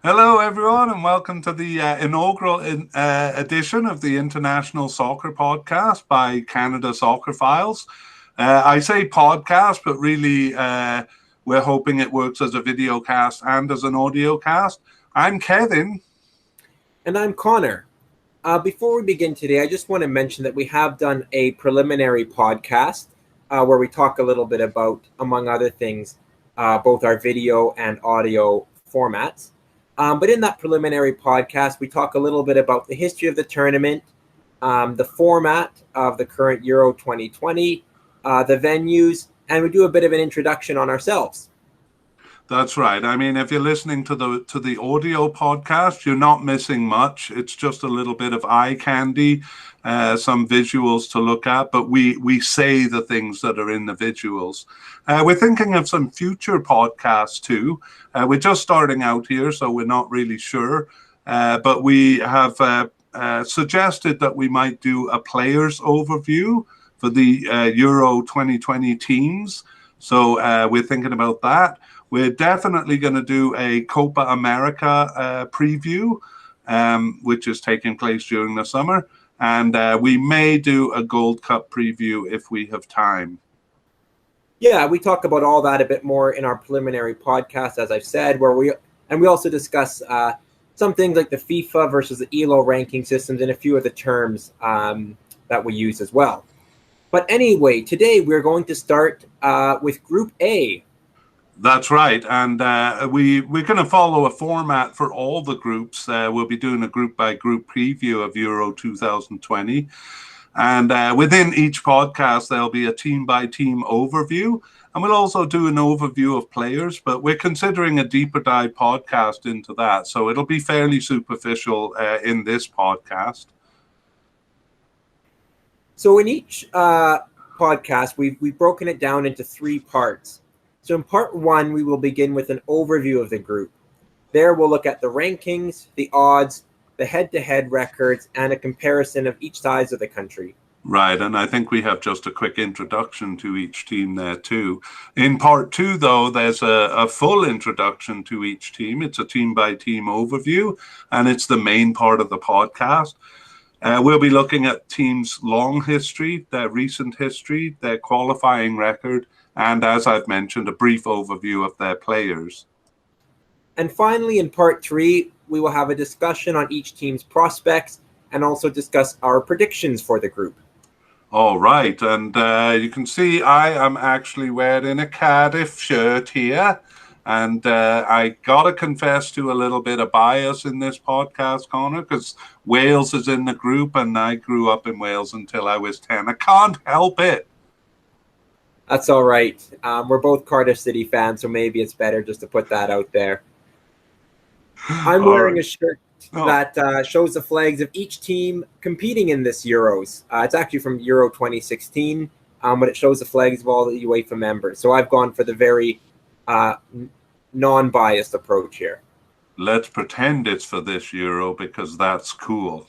Hello, everyone, and welcome to the inaugural edition of the International Soccer Podcast by Canada Soccer Files. I say podcast, but really we're hoping it works as a video cast and as an audio cast. I'm Kevin. And I'm Connor. Before we begin today, I just want to mention that we have done a preliminary podcast where we talk a little bit about, among other things, both our video and audio formats. But in that preliminary podcast, we talk a little bit about the history of the tournament, the format of the current Euro 2020, the venues, and we do a bit of an introduction on ourselves. That's right. I mean, if you're listening to the audio podcast, you're not missing much. It's just a little bit of eye candy, some visuals to look at, but we say the things that are in the visuals. We're thinking of some future podcasts too. We're just starting out here, so we're not really sure. But we have suggested that we might do a players overview for the Euro 2020 teams. So we're thinking about that. We're definitely going to do a Copa America preview, which is taking place during the summer. And we may do a Gold Cup preview if we have time. Yeah, we talk about all that a bit more in our preliminary podcast, as I've said, where we also discuss some things like the FIFA versus the ELO ranking systems and a few of the terms that we use as well. But anyway, today we're going to start with Group A. That's right. And we're going to follow a format for all the groups. We'll be doing a group-by-group preview of Euro 2020. And within each podcast, there'll be a team-by-team overview. And we'll also do an overview of players. But we're considering a deeper dive podcast into that. So it'll be fairly superficial in this podcast. So in each podcast, we've broken it down into three parts. So in part one, we will begin with an overview of the group. There we'll look at the rankings, the odds, the head-to-head records, and a comparison of each size of the country. Right, and I think we have just a quick introduction to each team there too. In part two, though, there's a full introduction to each team. It's a team-by-team overview, and it's the main part of the podcast. We'll be looking at teams' long history, their recent history, their qualifying record, and as I've mentioned, a brief overview of their players. And finally, in part three, we will have a discussion on each team's prospects and also discuss our predictions for the group. All right, and you can see I am actually wearing a Cardiff shirt here. And I got to confess to a little bit of bias in this podcast, Connor, because Wales is in the group and I grew up in Wales until I was 10. I can't help it. That's all right. We're both Cardiff City fans, so maybe it's better just to put that out there. I'm wearing a shirt that shows the flags of each team competing in this Euros. It's actually from Euro 2016, but it shows the flags of all the UEFA members. So I've gone for the very non-biased approach here. Let's pretend it's for this Euro because that's cool.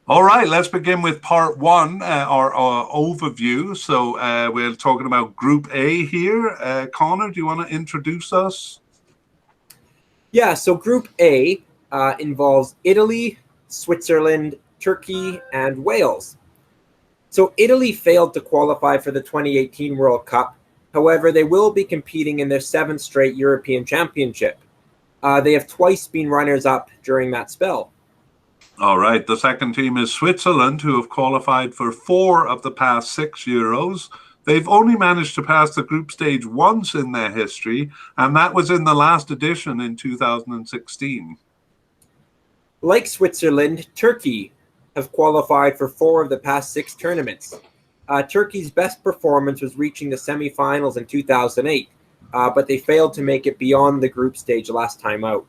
All right, let's begin with part one, our overview. So we're talking about Group A here. Connor, do you want to introduce us? Yeah, so Group A involves Italy, Switzerland, Turkey, and Wales. So Italy failed to qualify for the 2018 World Cup. However, they will be competing in their seventh straight European Championship. They have twice been runners-up during that spell. All right. The second team is Switzerland, who have qualified for 4 of the past 6 Euros. They've only managed to pass the group stage once in their history, and that was in the last edition in 2016. Like Switzerland, Turkey have qualified for 4 of the past 6 tournaments. Turkey's best performance was reaching the semifinals in 2008, but they failed to make it beyond the group stage last time out.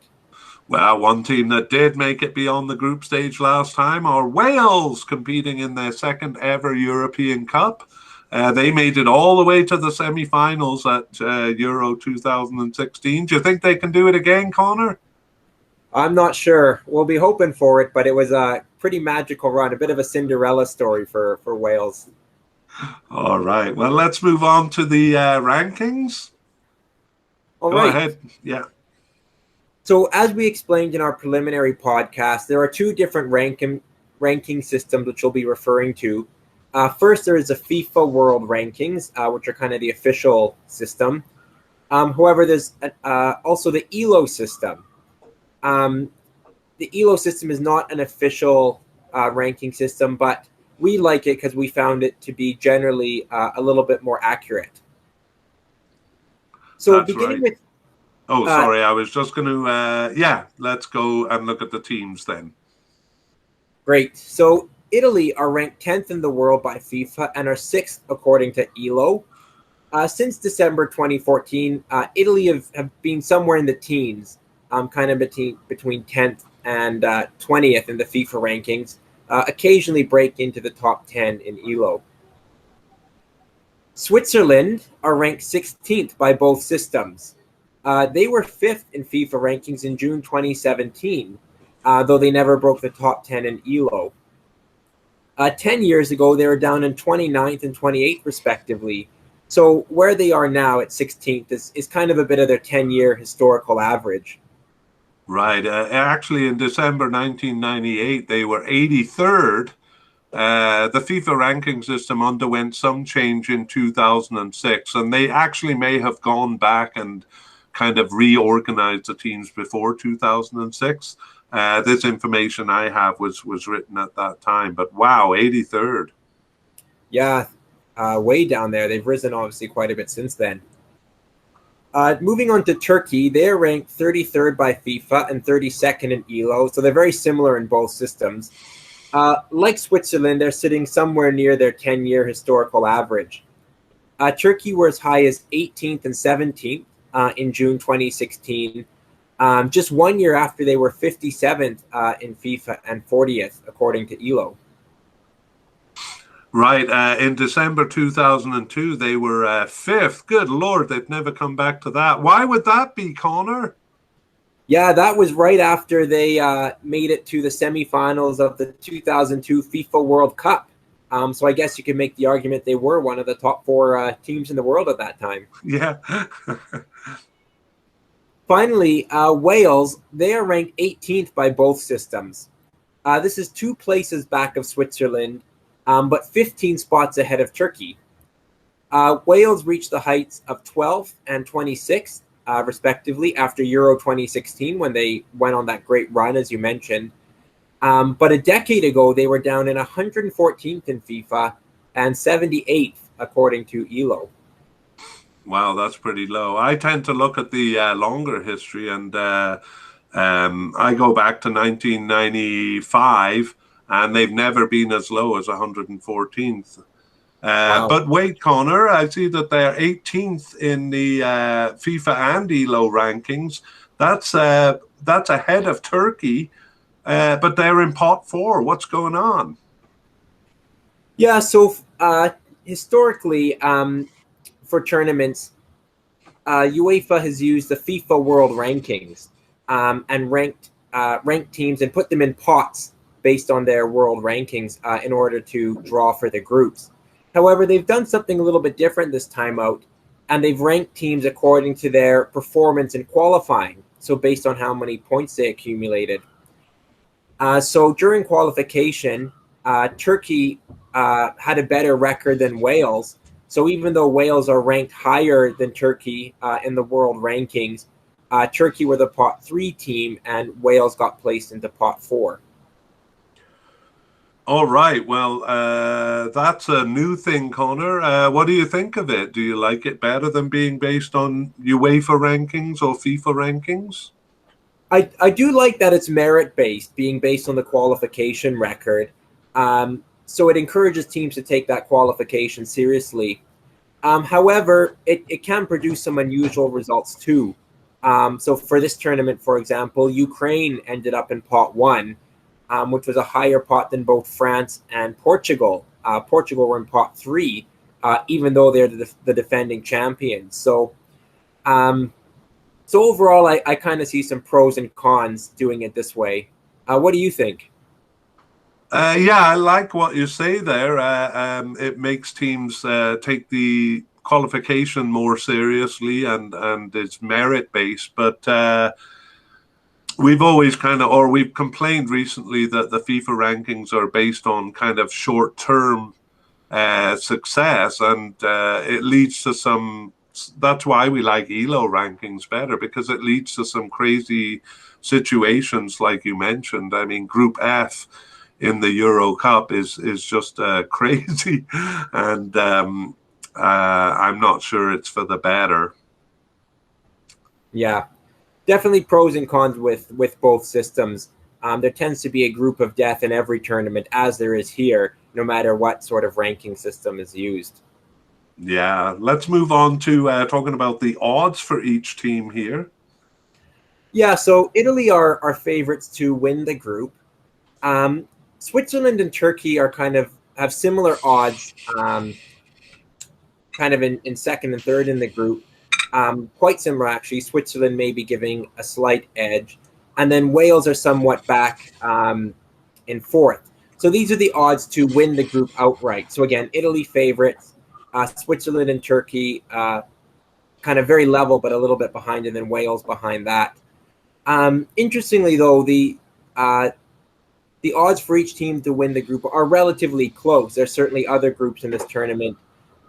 Well, one team that did make it beyond the group stage last time are Wales, competing in their second ever European Cup. They made it all the way to the semi-finals at Euro 2016. Do you think they can do it again, Connor? I'm not sure. We'll be hoping for it, but it was a pretty magical run, a bit of a Cinderella story for Wales. All right. Well, let's move on to the rankings. All Go right. ahead. Yeah. So, as we explained in our preliminary podcast, there are two different ranking systems which we'll be referring to. First, there is the FIFA World Rankings, which are kind of the official system. However, there's also the ELO system. Um, the ELO system is not an official ranking system, but we like it because we found it to be generally a little bit more accurate. So, That's beginning right. with Sorry, I was just going to, let's go and look at the teams then. Great. So Italy are ranked 10th in the world by FIFA and are 6th according to ELO. Since December 2014, Italy have been somewhere in the teens, kind of between 10th and 20th in the FIFA rankings, occasionally break into the top 10 in ELO. Switzerland are ranked 16th by both systems. They were 5th in FIFA rankings in June 2017, though they never broke the top 10 in ELO. 10 years ago, they were down in 29th and 28th, respectively. So where they are now at 16th is kind of a bit of their 10-year historical average. Right. Actually, in December 1998, they were 83rd. The FIFA ranking system underwent some change in 2006, and they actually may have gone back and kind of reorganized the teams before 2006. This information I have was written at that time, but wow, 83rd. Yeah, way down there. They've risen obviously quite a bit since then. Moving on to Turkey, they're ranked 33rd by FIFA and 32nd in ELO, so they're very similar in both systems. Like Switzerland, they're sitting somewhere near their 10-year historical average. Turkey were as high as 18th and 17th in June 2016, just 1 year after they were 57th in FIFA and 40th, according to ELO. Right. In December 2002, they were 5th. Good Lord, they've never come back to that. Why would that be, Connor? Yeah, that was right after they made it to the semifinals of the 2002 FIFA World Cup. So I guess you could make the argument they were one of the top 4 teams in the world at that time. Yeah. Finally, Wales, they are ranked 18th by both systems. This is 2 places back of Switzerland, but 15 spots ahead of Turkey. Wales reached the heights of 12th and 26th, respectively, after Euro 2016 when they went on that great run, as you mentioned. But a decade ago, they were down in 114th in FIFA and 78th, according to ELO. Wow, that's pretty low. I tend to look at the longer history, and I go back to 1995, and they've never been as low as 114th. Wow. But wait, Connor, I see that they're 18th in the FIFA and ELO rankings. That's ahead of Turkey, but they're in pot 4. What's going on? Yeah, so historically, for tournaments, UEFA has used the FIFA World Rankings and ranked teams and put them in pots based on their world rankings in order to draw for the groups. However, they've done something a little bit different this time out, and they've ranked teams according to their performance in qualifying, so based on how many points they accumulated. So during qualification, Turkey had a better record than Wales. So even though Wales are ranked higher than Turkey in the world rankings, Turkey were the pot 3 team, and Wales got placed into pot 4. All right. Well, that's a new thing, Connor. What do you think of it? Do you like it better than being based on UEFA rankings or FIFA rankings? I do like that it's merit-based, being based on the qualification record. So it encourages teams to take that qualification seriously. However, it can produce some unusual results too. So for this tournament, for example, Ukraine ended up in pot 1, which was a higher pot than both France and Portugal. Portugal were in pot 3, even though they're the defending champions. So overall, I kind of see some pros and cons doing it this way. What do you think? Yeah, I like what you say there. It makes teams take the qualification more seriously, and it's merit based. But we've always we've complained recently that the FIFA rankings are based on kind of short-term success, and it leads to some. That's why we like ELO rankings better, because it leads to some crazy situations like you mentioned. I mean, Group F in the Euro Cup is just crazy, and I'm not sure it's for the better. Yeah, definitely pros and cons with both systems. There tends to be a group of death in every tournament, as there is here, no matter what sort of ranking system is used. Yeah, let's move on to talking about the odds for each team here. Yeah, so Italy are favorites to win the group. Switzerland and Turkey are have similar odds, kind of in second and third in the group. Quite similar, actually. Switzerland may be giving a slight edge. And then Wales are somewhat back in fourth. So these are the odds to win the group outright. So again, Italy favorites, Switzerland and Turkey kind of very level, but a little bit behind, and then Wales behind that. Interestingly, though, the odds for each team to win the group are relatively close. There's certainly other groups in this tournament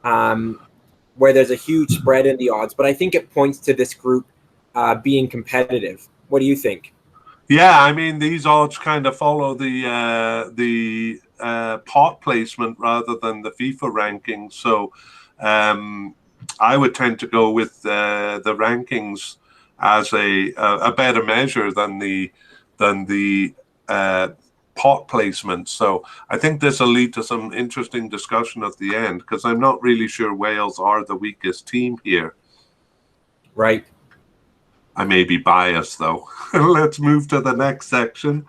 where there's a huge spread in the odds, but I think it points to this group being competitive. What do you think? Yeah, I mean, these odds kind of follow the pot placement rather than the FIFA rankings. So I would tend to go with the rankings as a better measure than the pot placement. So I think this will lead to some interesting discussion at the end, because I'm not really sure Wales are the weakest team here. Right. I may be biased, though. Let's move to the next section.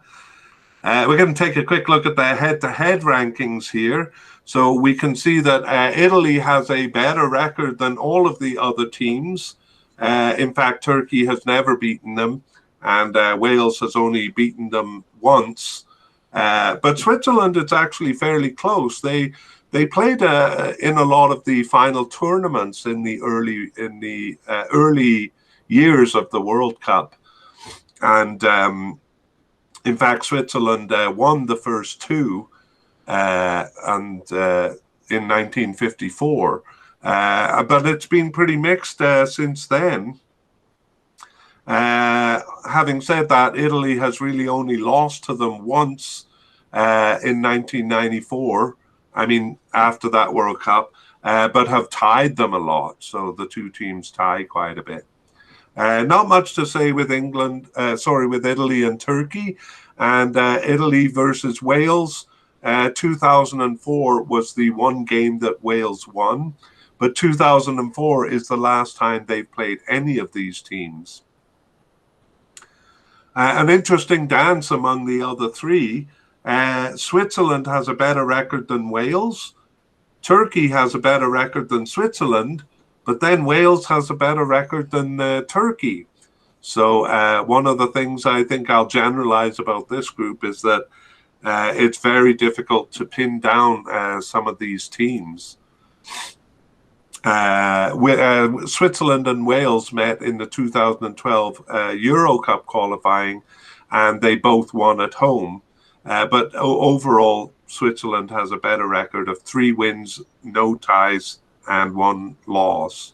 We're going to take a quick look at the head-to-head rankings here. So we can see that Italy has a better record than all of the other teams. In fact, Turkey has never beaten them, and Wales has only beaten them once. But Switzerland, it's actually fairly close. They played in a lot of the final tournaments in the early years of the World Cup, and in fact, Switzerland won the first two, and in 1954. But it's been pretty mixed since then. Having said that, Italy has really only lost to them once in 1994. I mean, after that World Cup, but have tied them a lot. So the two teams tie quite a bit. Not much to say with with Italy and Turkey. And Italy versus Wales, 2004 was the one game that Wales won. But 2004 is the last time they've played any of these teams. An interesting dance among the other three. Switzerland has a better record than Wales. Turkey has a better record than Switzerland. But then Wales has a better record than Turkey. So one of the things I think I'll generalize about this group is that it's very difficult to pin down some of these teams. Switzerland and Wales met in the 2012 Euro Cup qualifying, and they both won at home. But overall, Switzerland has a better record of 3 wins, no ties, and 1 loss.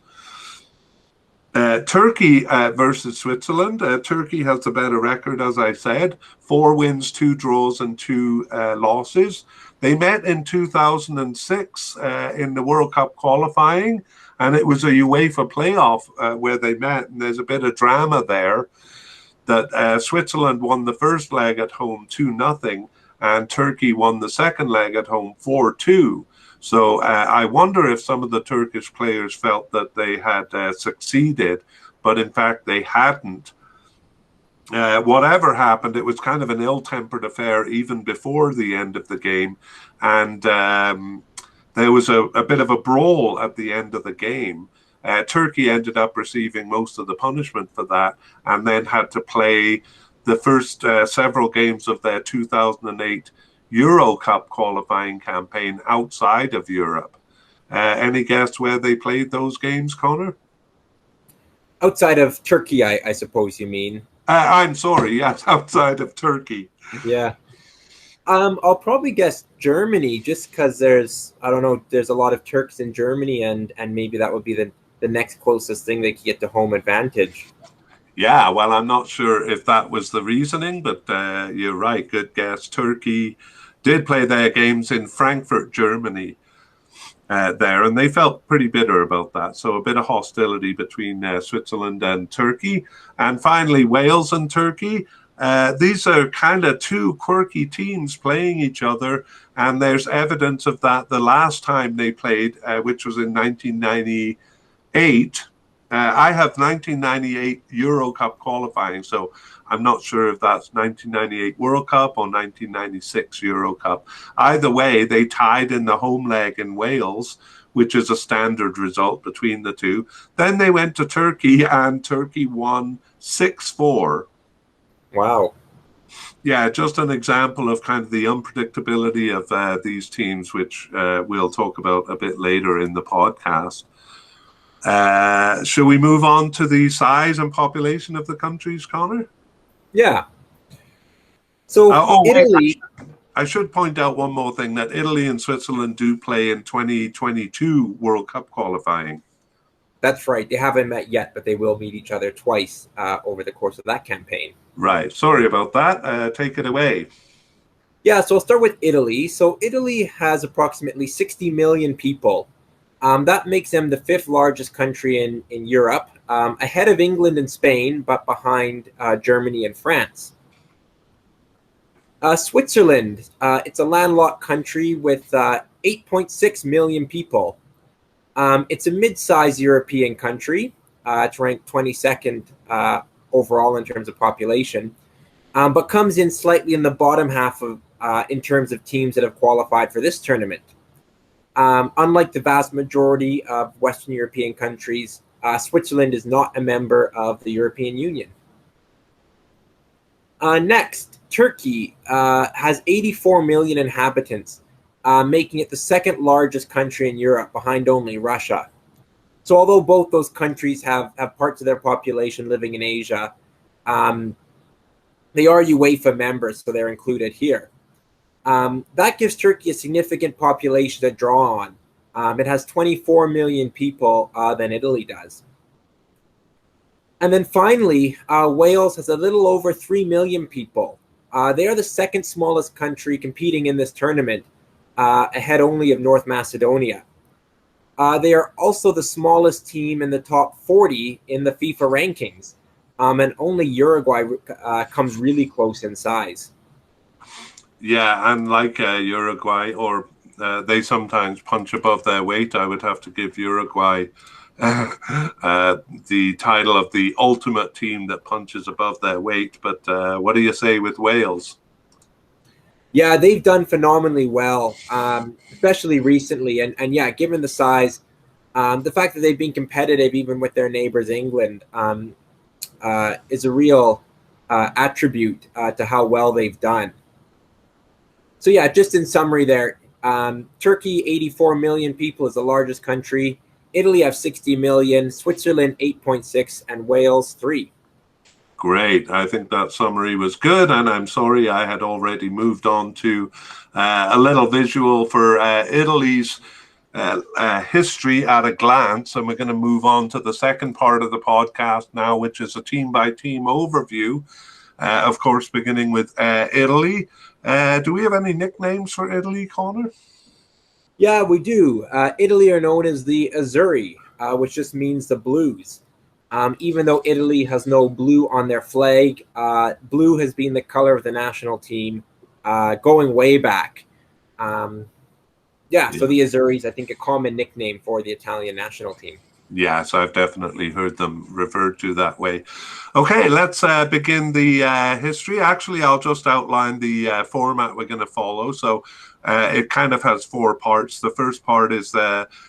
Turkey versus Switzerland. Turkey has a better record, as I said, 4 wins, 2 draws, and 2 losses. They met in 2006 in the World Cup qualifying, and it was a UEFA playoff where they met, and there's a bit of drama there that Switzerland won the first leg at home 2-0, and Turkey won the second leg at home 4-2. So I wonder if some of the Turkish players felt that they had succeeded, but in fact they hadn't. Whatever happened, it was kind of an ill-tempered affair even before the end of the game. And there was a bit of a brawl at the end of the game. Turkey ended up receiving most of the punishment for that, and then had to play the first several games of their 2008 Euro Cup qualifying campaign outside of Europe. Any guess where they played those games, Connor? Outside of Turkey, I suppose you mean. I'm sorry, yes, outside of Turkey. Yeah. I'll probably guess Germany, just because I don't know, there's a lot of Turks in Germany, and maybe that would be the next closest thing they could get to home advantage. Yeah, well, I'm not sure if that was the reasoning, but you're right. Good guess. Turkey did play their games in Frankfurt, Germany, there, and they felt pretty bitter about that. So a bit of hostility between Switzerland and Turkey. And finally, Wales and Turkey. These are kind of two quirky teams playing each other, and there's evidence of that the last time they played, which was in 1998. I have 1998 Euro Cup qualifying, so I'm not sure if that's 1998 World Cup or 1996 Euro Cup. Either way, they tied in the home leg in Wales, which is a standard result between the two. Then they went to Turkey, and Turkey won 6-4. Wow. Yeah, just an example of kind of the unpredictability of these teams, which we'll talk about a bit later in the podcast. Should we move on to the size and population of the countries, Connor? Yeah. So Italy. Wait, I should point out one more thing, that Italy and Switzerland do play in 2022 World Cup qualifying. That's right. They haven't met yet, but they will meet each other twice over the course of that campaign. Right. Sorry about that. Take it away. Yeah, so I'll start with Italy. So Italy has approximately 60 million people. That makes them the fifth largest country in Europe, ahead of England and Spain, but behind Germany and France. Switzerland, it's a landlocked country with 8.6 million people. It's a mid-sized European country. It's ranked 22nd overall in terms of population, but comes in slightly in the bottom half of in terms of teams that have qualified for this tournament. Unlike the vast majority of Western European countries, Switzerland is not a member of the European Union. Next, Turkey has 84 million inhabitants, making it the second largest country in Europe, behind only Russia. So although both those countries have parts of their population living in Asia, they are UEFA members, so they're included here. That gives Turkey a significant population to draw on. It has 24 million people than Italy does. And then finally, Wales has a little over 3 million people. They are the second smallest country competing in this tournament, ahead only of North Macedonia. They are also the smallest team in the top 40 in the FIFA rankings, and only Uruguay comes really close in size. Yeah, and like Uruguay, or they sometimes punch above their weight, I would have to give Uruguay the title of the ultimate team that punches above their weight. But what do you say with Wales? Yeah, they've done phenomenally well, especially recently. And yeah, given the size, the fact that they've been competitive even with their neighbors, England, is a real attribute to how well they've done. So yeah, just in summary there, Turkey, 84 million people, is the largest country. Italy have 60 million, Switzerland 8.6, and Wales 3. Great. I think that summary was good, and I'm sorry I had already moved on to a little visual for Italy's history at a glance, and we're going to move on to the second part of the podcast now, which is a team-by-team overview, of course, beginning with Italy. Do we have any nicknames for Italy, Connor? Yeah, we do. Italy are known as the Azzurri, which just means the Blues. Even though Italy has no blue on their flag, blue has been the color of the national team going way back. So the Azzurris, I think, a common nickname for the Italian national team. Yes, I've definitely heard them referred to that way. Okay, let's begin the history. Actually, I'll just outline the format we're going to follow. So it kind of has four parts. The first part is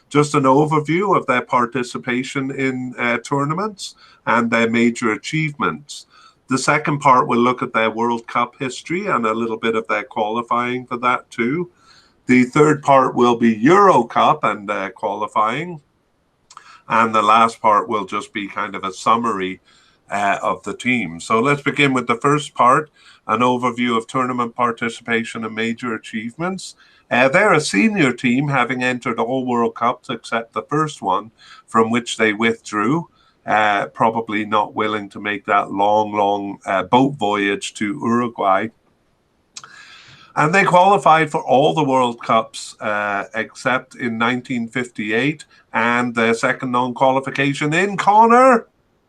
just an overview of their participation in tournaments and their major achievements. The second part will look at their World Cup history and a little bit of their qualifying for that too. The third part will be Euro Cup and qualifying. And the last part will just be kind of a summary of the team. So let's begin with the first part, an overview of tournament participation and major achievements. They're a senior team, having entered all World Cups except the first one, from which they withdrew, probably not willing to make that long boat voyage to Uruguay. And they qualified for all the World Cups except in 1958 and the second non-qualification in, Connor?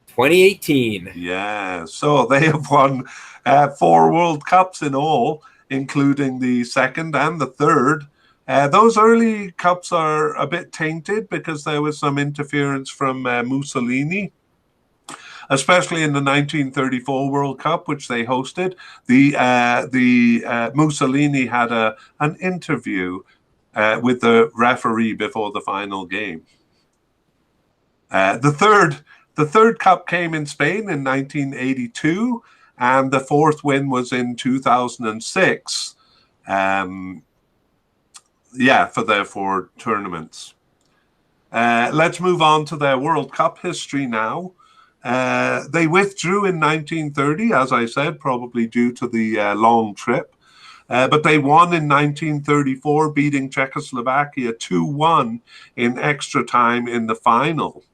2018. Yeah, so they have won 4 World Cups in all, including the second and the third. Those early cups are a bit tainted because there was some interference from Mussolini, especially in the 1934 World Cup, which they hosted. The Mussolini had an interview with the referee before the final game. The third cup came in Spain in 1982, and the fourth win was in 2006. For their 4 tournaments. Let's move on to their World Cup history now. They withdrew in 1930, as I said, probably due to the long trip. But they won in 1934, beating Czechoslovakia 2-1 in extra time in the final.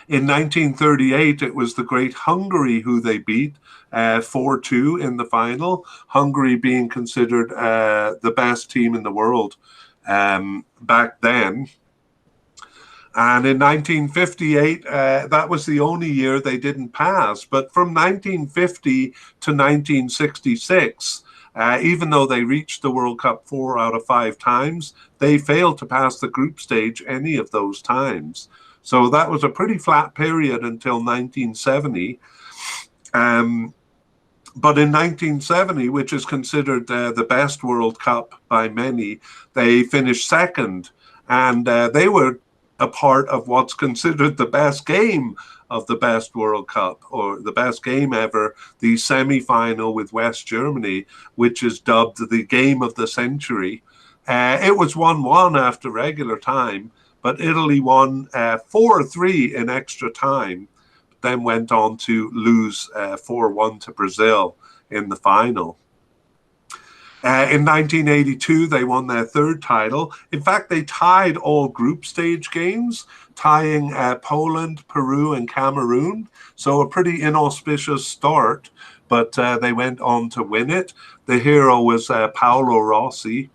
In 1938, it was the great Hungary who they beat 4-2 in the final, Hungary being considered the best team in the world back then. And in 1958, that was the only year they didn't pass. But from 1950 to 1966, even though they reached the World Cup 4 out of 5 times, they failed to pass the group stage any of those times. So that was a pretty flat period until 1970. But in 1970, which is considered the best World Cup by many, they finished second. And they were a part of what's considered the best game of the best World Cup, or the best game ever, the semi-final with West Germany, which is dubbed the game of the century. It was 1-1 after regular time, but Italy won 4-3 in extra time, then went on to lose 4-1 to Brazil in the final. In 1982, they won their 3rd title. In fact, they tied all group stage games, tying Poland, Peru, and Cameroon. So a pretty inauspicious start, but they went on to win it. The hero was Paolo Rossi.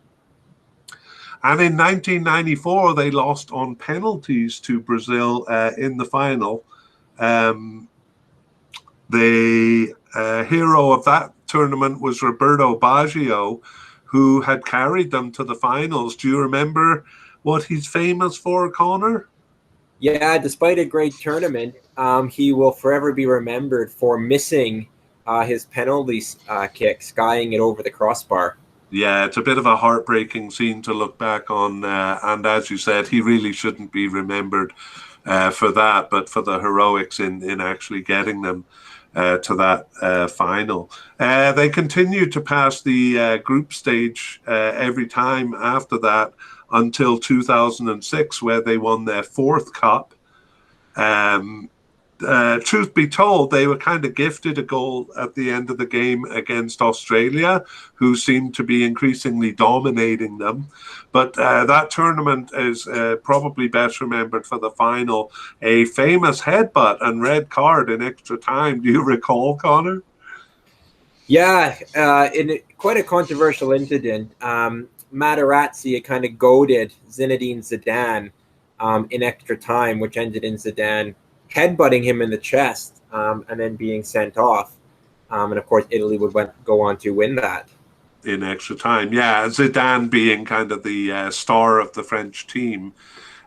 And in 1994, they lost on penalties to Brazil in the final. The hero of that tournament was Roberto Baggio, who had carried them to the finals. Do you remember what he's famous for, Connor? Yeah, despite a great tournament, he will forever be remembered for missing his penalty kick, skying it over the crossbar. Yeah, it's a bit of a heartbreaking scene to look back on. And as you said, he really shouldn't be remembered for that, but for the heroics in actually getting them to that final. They continued to pass the group stage every time after that until 2006, where they won their 4th cup. Truth be told, they were kind of gifted a goal at the end of the game against Australia, who seemed to be increasingly dominating them. But that tournament is probably best remembered for the final, a famous headbutt and red card in extra time. Do you recall, Connor? Yeah, in quite a controversial incident, Materazzi kind of goaded Zinedine Zidane in extra time, which ended in Zidane headbutting him in the chest and then being sent off. And of course, Italy would go on to win that. In extra time. Yeah, Zidane being kind of the star of the French team.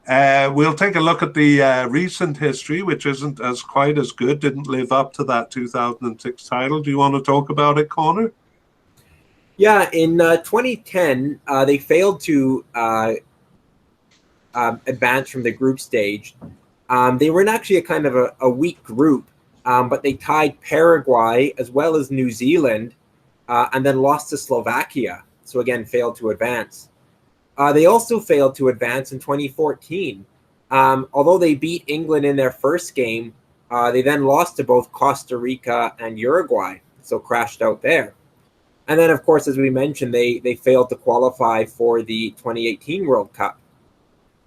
We'll take a look at the recent history, which isn't quite as good, didn't live up to that 2006 title. Do you want to talk about it, Connor? Yeah, in 2010, they failed to advance from the group stage. They were in actually a kind of a weak group, but they tied Paraguay as well as New Zealand, and then lost to Slovakia. So again, failed to advance. They also failed to advance in 2014. Although they beat England in their first game, They then lost to both Costa Rica and Uruguay, so crashed out there. And then, of course, as we mentioned, they failed to qualify for the 2018 World Cup.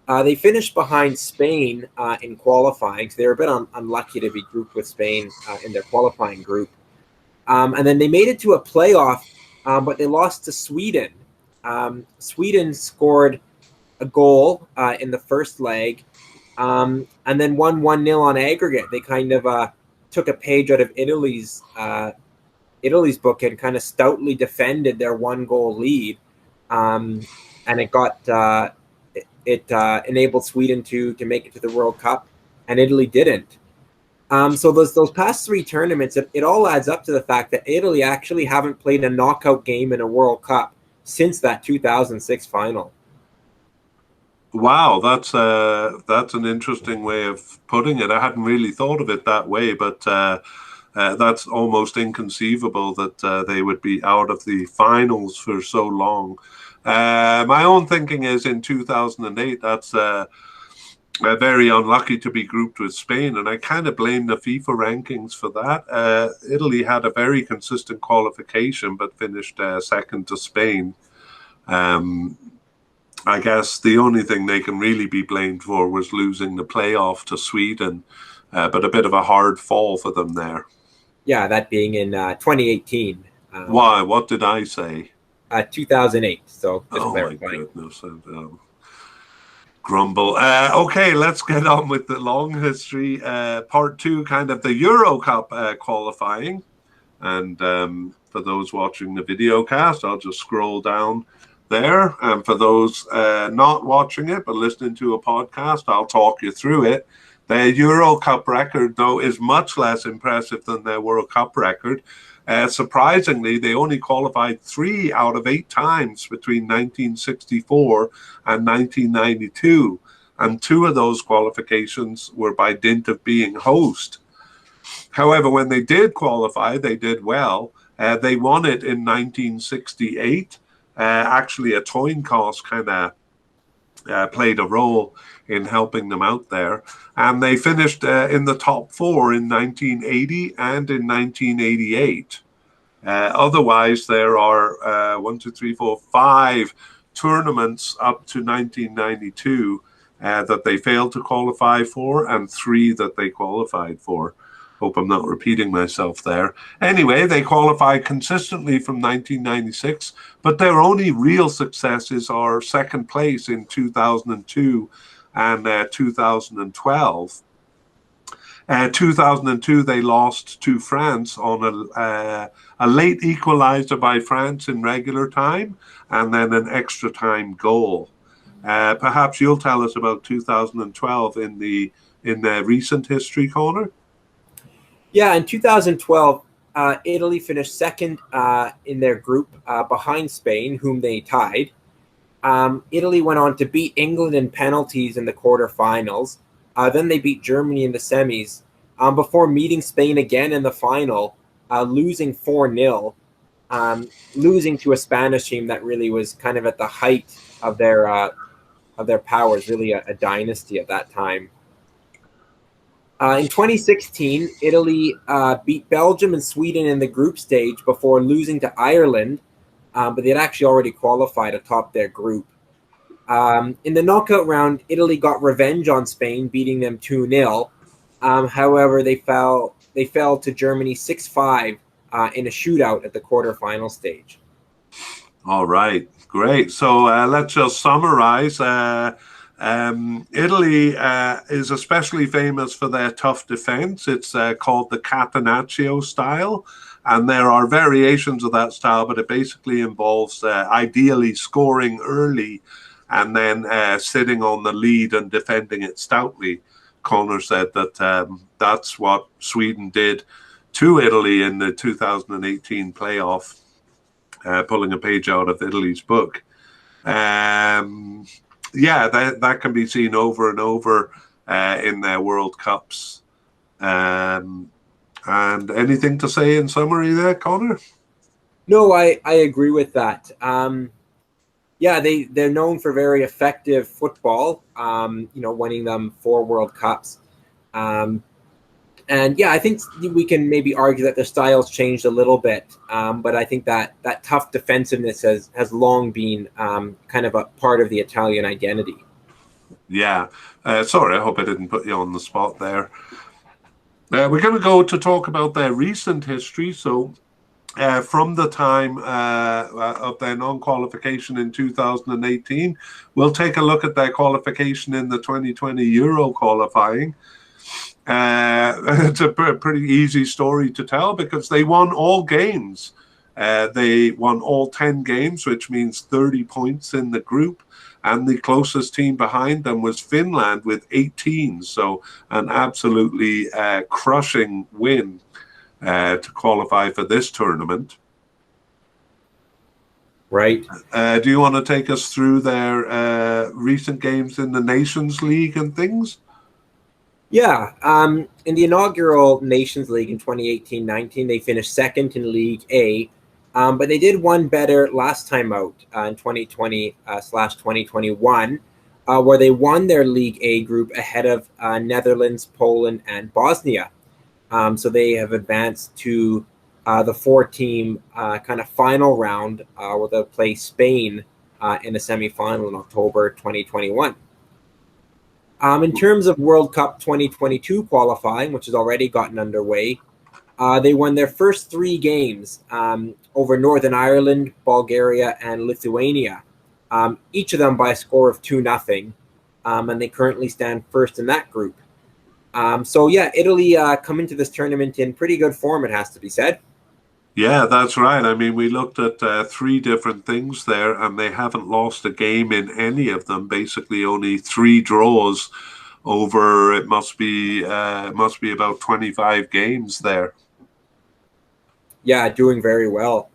They finished behind Spain in qualifying, so they were a bit unlucky to be grouped with Spain in their qualifying group. And then they made it to a playoff, but they lost to Sweden. Sweden scored a goal in the first leg, and then won 1-0 on aggregate. They kind of took a page out of Italy's book and kind of stoutly defended their 1-goal lead, and it enabled Sweden to make it to the World Cup, and Italy didn't. So those past 3 tournaments, it all adds up to the fact that Italy actually haven't played a knockout game in a World Cup since that 2006 final. Wow, that's an interesting way of putting it. I hadn't really thought of it that way, but that's almost inconceivable that they would be out of the finals for so long. My own thinking is in 2008, that's very unlucky to be grouped with Spain, and I kind of blame the FIFA rankings for that. Italy had a very consistent qualification, but finished second to Spain. I guess the only thing they can really be blamed for was losing the playoff to Sweden, but a bit of a hard fall for them there. Yeah, that being in 2018. Why? What did I say? 2008. So just clarifying. My goodness. Grumble. Okay, let's get on with the long history. Part 2, kind of the Euro Cup qualifying. And for those watching the video cast, I'll just scroll down there. And for those not watching it but listening to a podcast, I'll talk you through it. The Euro Cup record, though, is much less impressive than their World Cup record. Surprisingly, they only qualified 3 out of 8 times between 1964 and 1992. And 2 of those qualifications were by dint of being host. However, when they did qualify, they did well. They won it in 1968. Actually, a coin toss kind of played a role in helping them out there. And they finished in the top 4 in 1980 and in 1988. Otherwise, there are 5 tournaments up to 1992 that they failed to qualify for, and 3 that they qualified for. Hope I'm not repeating myself there. Anyway, they qualified consistently from 1996, but their only real successes are second place in 2002 and 2012. 2002, they lost to France on a late equalizer by France in regular time, and then an extra time goal. Perhaps you'll tell us about 2012 in the recent history corner. Yeah, in 2012, Italy finished second in their group behind Spain, whom they tied. Italy went on to beat England in penalties in the quarterfinals. Then they beat Germany in the semis before meeting Spain again in the final, losing 4-0, losing to a Spanish team that really was kind of at the height of their powers, really a dynasty at that time. In 2016, Italy beat Belgium and Sweden in the group stage before losing to Ireland, but they'd actually already qualified atop their group. In the knockout round, Italy got revenge on Spain, beating them 2-0. However, they fell to Germany 6-5 in a shootout at the quarterfinal stage. All right, great. So let's just summarize. Italy is especially famous for their tough defense. It's called the Catenaccio style, and there are variations of that style, but it basically involves ideally scoring early and then sitting on the lead and defending it stoutly. Connor said that that's what Sweden did to Italy in the 2018 playoff, pulling a page out of Italy's book. Yeah, that can be seen over and over in their World Cups. And anything to say in summary there, Connor? No, I agree with that. Yeah, they're known for very effective football, winning them 4 World Cups. And And yeah, I think we can maybe argue that their styles changed a little bit, but I think that that tough defensiveness has long been kind of a part of the Italian identity. Yeah. Sorry, I hope I didn't put you on the spot there. We're going to go to talk about their recent history. So, from the time of their non-qualification in 2018, we'll take a look at their qualification in the 2020 Euro qualifying. It's a pretty easy story to tell because they won all games. They won all 10 games, which means 30 points in the group. And the closest team behind them was Finland with 18. So an absolutely crushing win to qualify for this tournament. Right. Do you want to take us through their recent games in the Nations League and things? Yeah. In the inaugural Nations League in 2018-19, they finished second in League A. But they did one better last time out in 2020/2021, where they won their League A group ahead of Netherlands, Poland, and Bosnia. So they have advanced to the four-team kind of final round where they'll play Spain in the semifinal in October 2021. In terms of World Cup 2022 qualifying, which has already gotten underway, they won their first three games over Northern Ireland, Bulgaria, and Lithuania, each of them by a score of 2-0, and they currently stand first in that group. So yeah, Italy come into this tournament in pretty good form, it has to be said. Yeah, that's right. I mean, we looked at three different things there, and they haven't lost a game in any of them. Basically, only 3 draws over. It must be about 25 games there. Yeah, doing very well.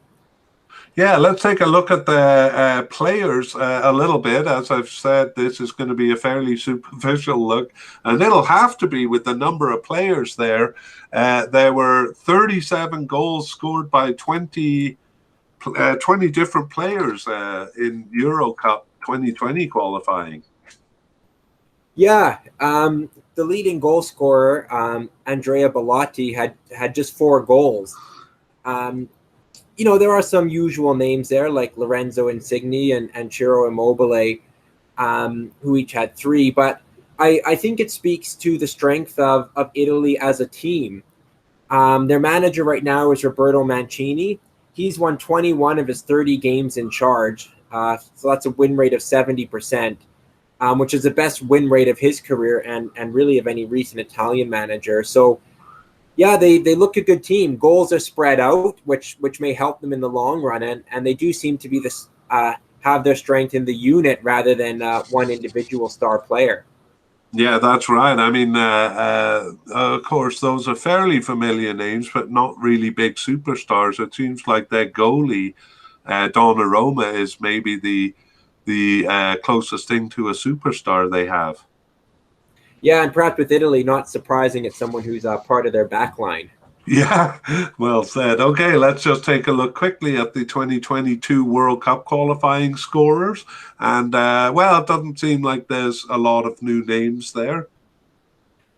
Yeah, let's take a look at the players a little bit. As I've said, this is going to be a fairly superficial look, and it'll have to be with the number of players there. There were 37 goals scored by 20 different players in Euro Cup 2020 qualifying. Yeah, the leading goal scorer, Andrea Bellotti, had just 4 goals. There are some usual names there like Lorenzo Insigne and Ciro Immobile, who each had 3. But I think it speaks to the strength of Italy as a team. Their manager right now is Roberto Mancini. He's won 21 of his 30 games in charge. So that's a win rate of 70%, which is the best win rate of his career and really of any recent Italian manager. So yeah, they look a good team. Goals are spread out, which may help them in the long run, and they do seem to be have their strength in the unit rather than one individual star player. Yeah, that's right. I mean, of course, those are fairly familiar names, but not really big superstars. It seems like their goalie, Donnarumma, is maybe the closest thing to a superstar they have. Yeah, and perhaps with Italy, not surprising it's someone who's part of their back line. Yeah, well said. Okay, let's just take a look quickly at the 2022 World Cup qualifying scorers. And, it doesn't seem like there's a lot of new names there.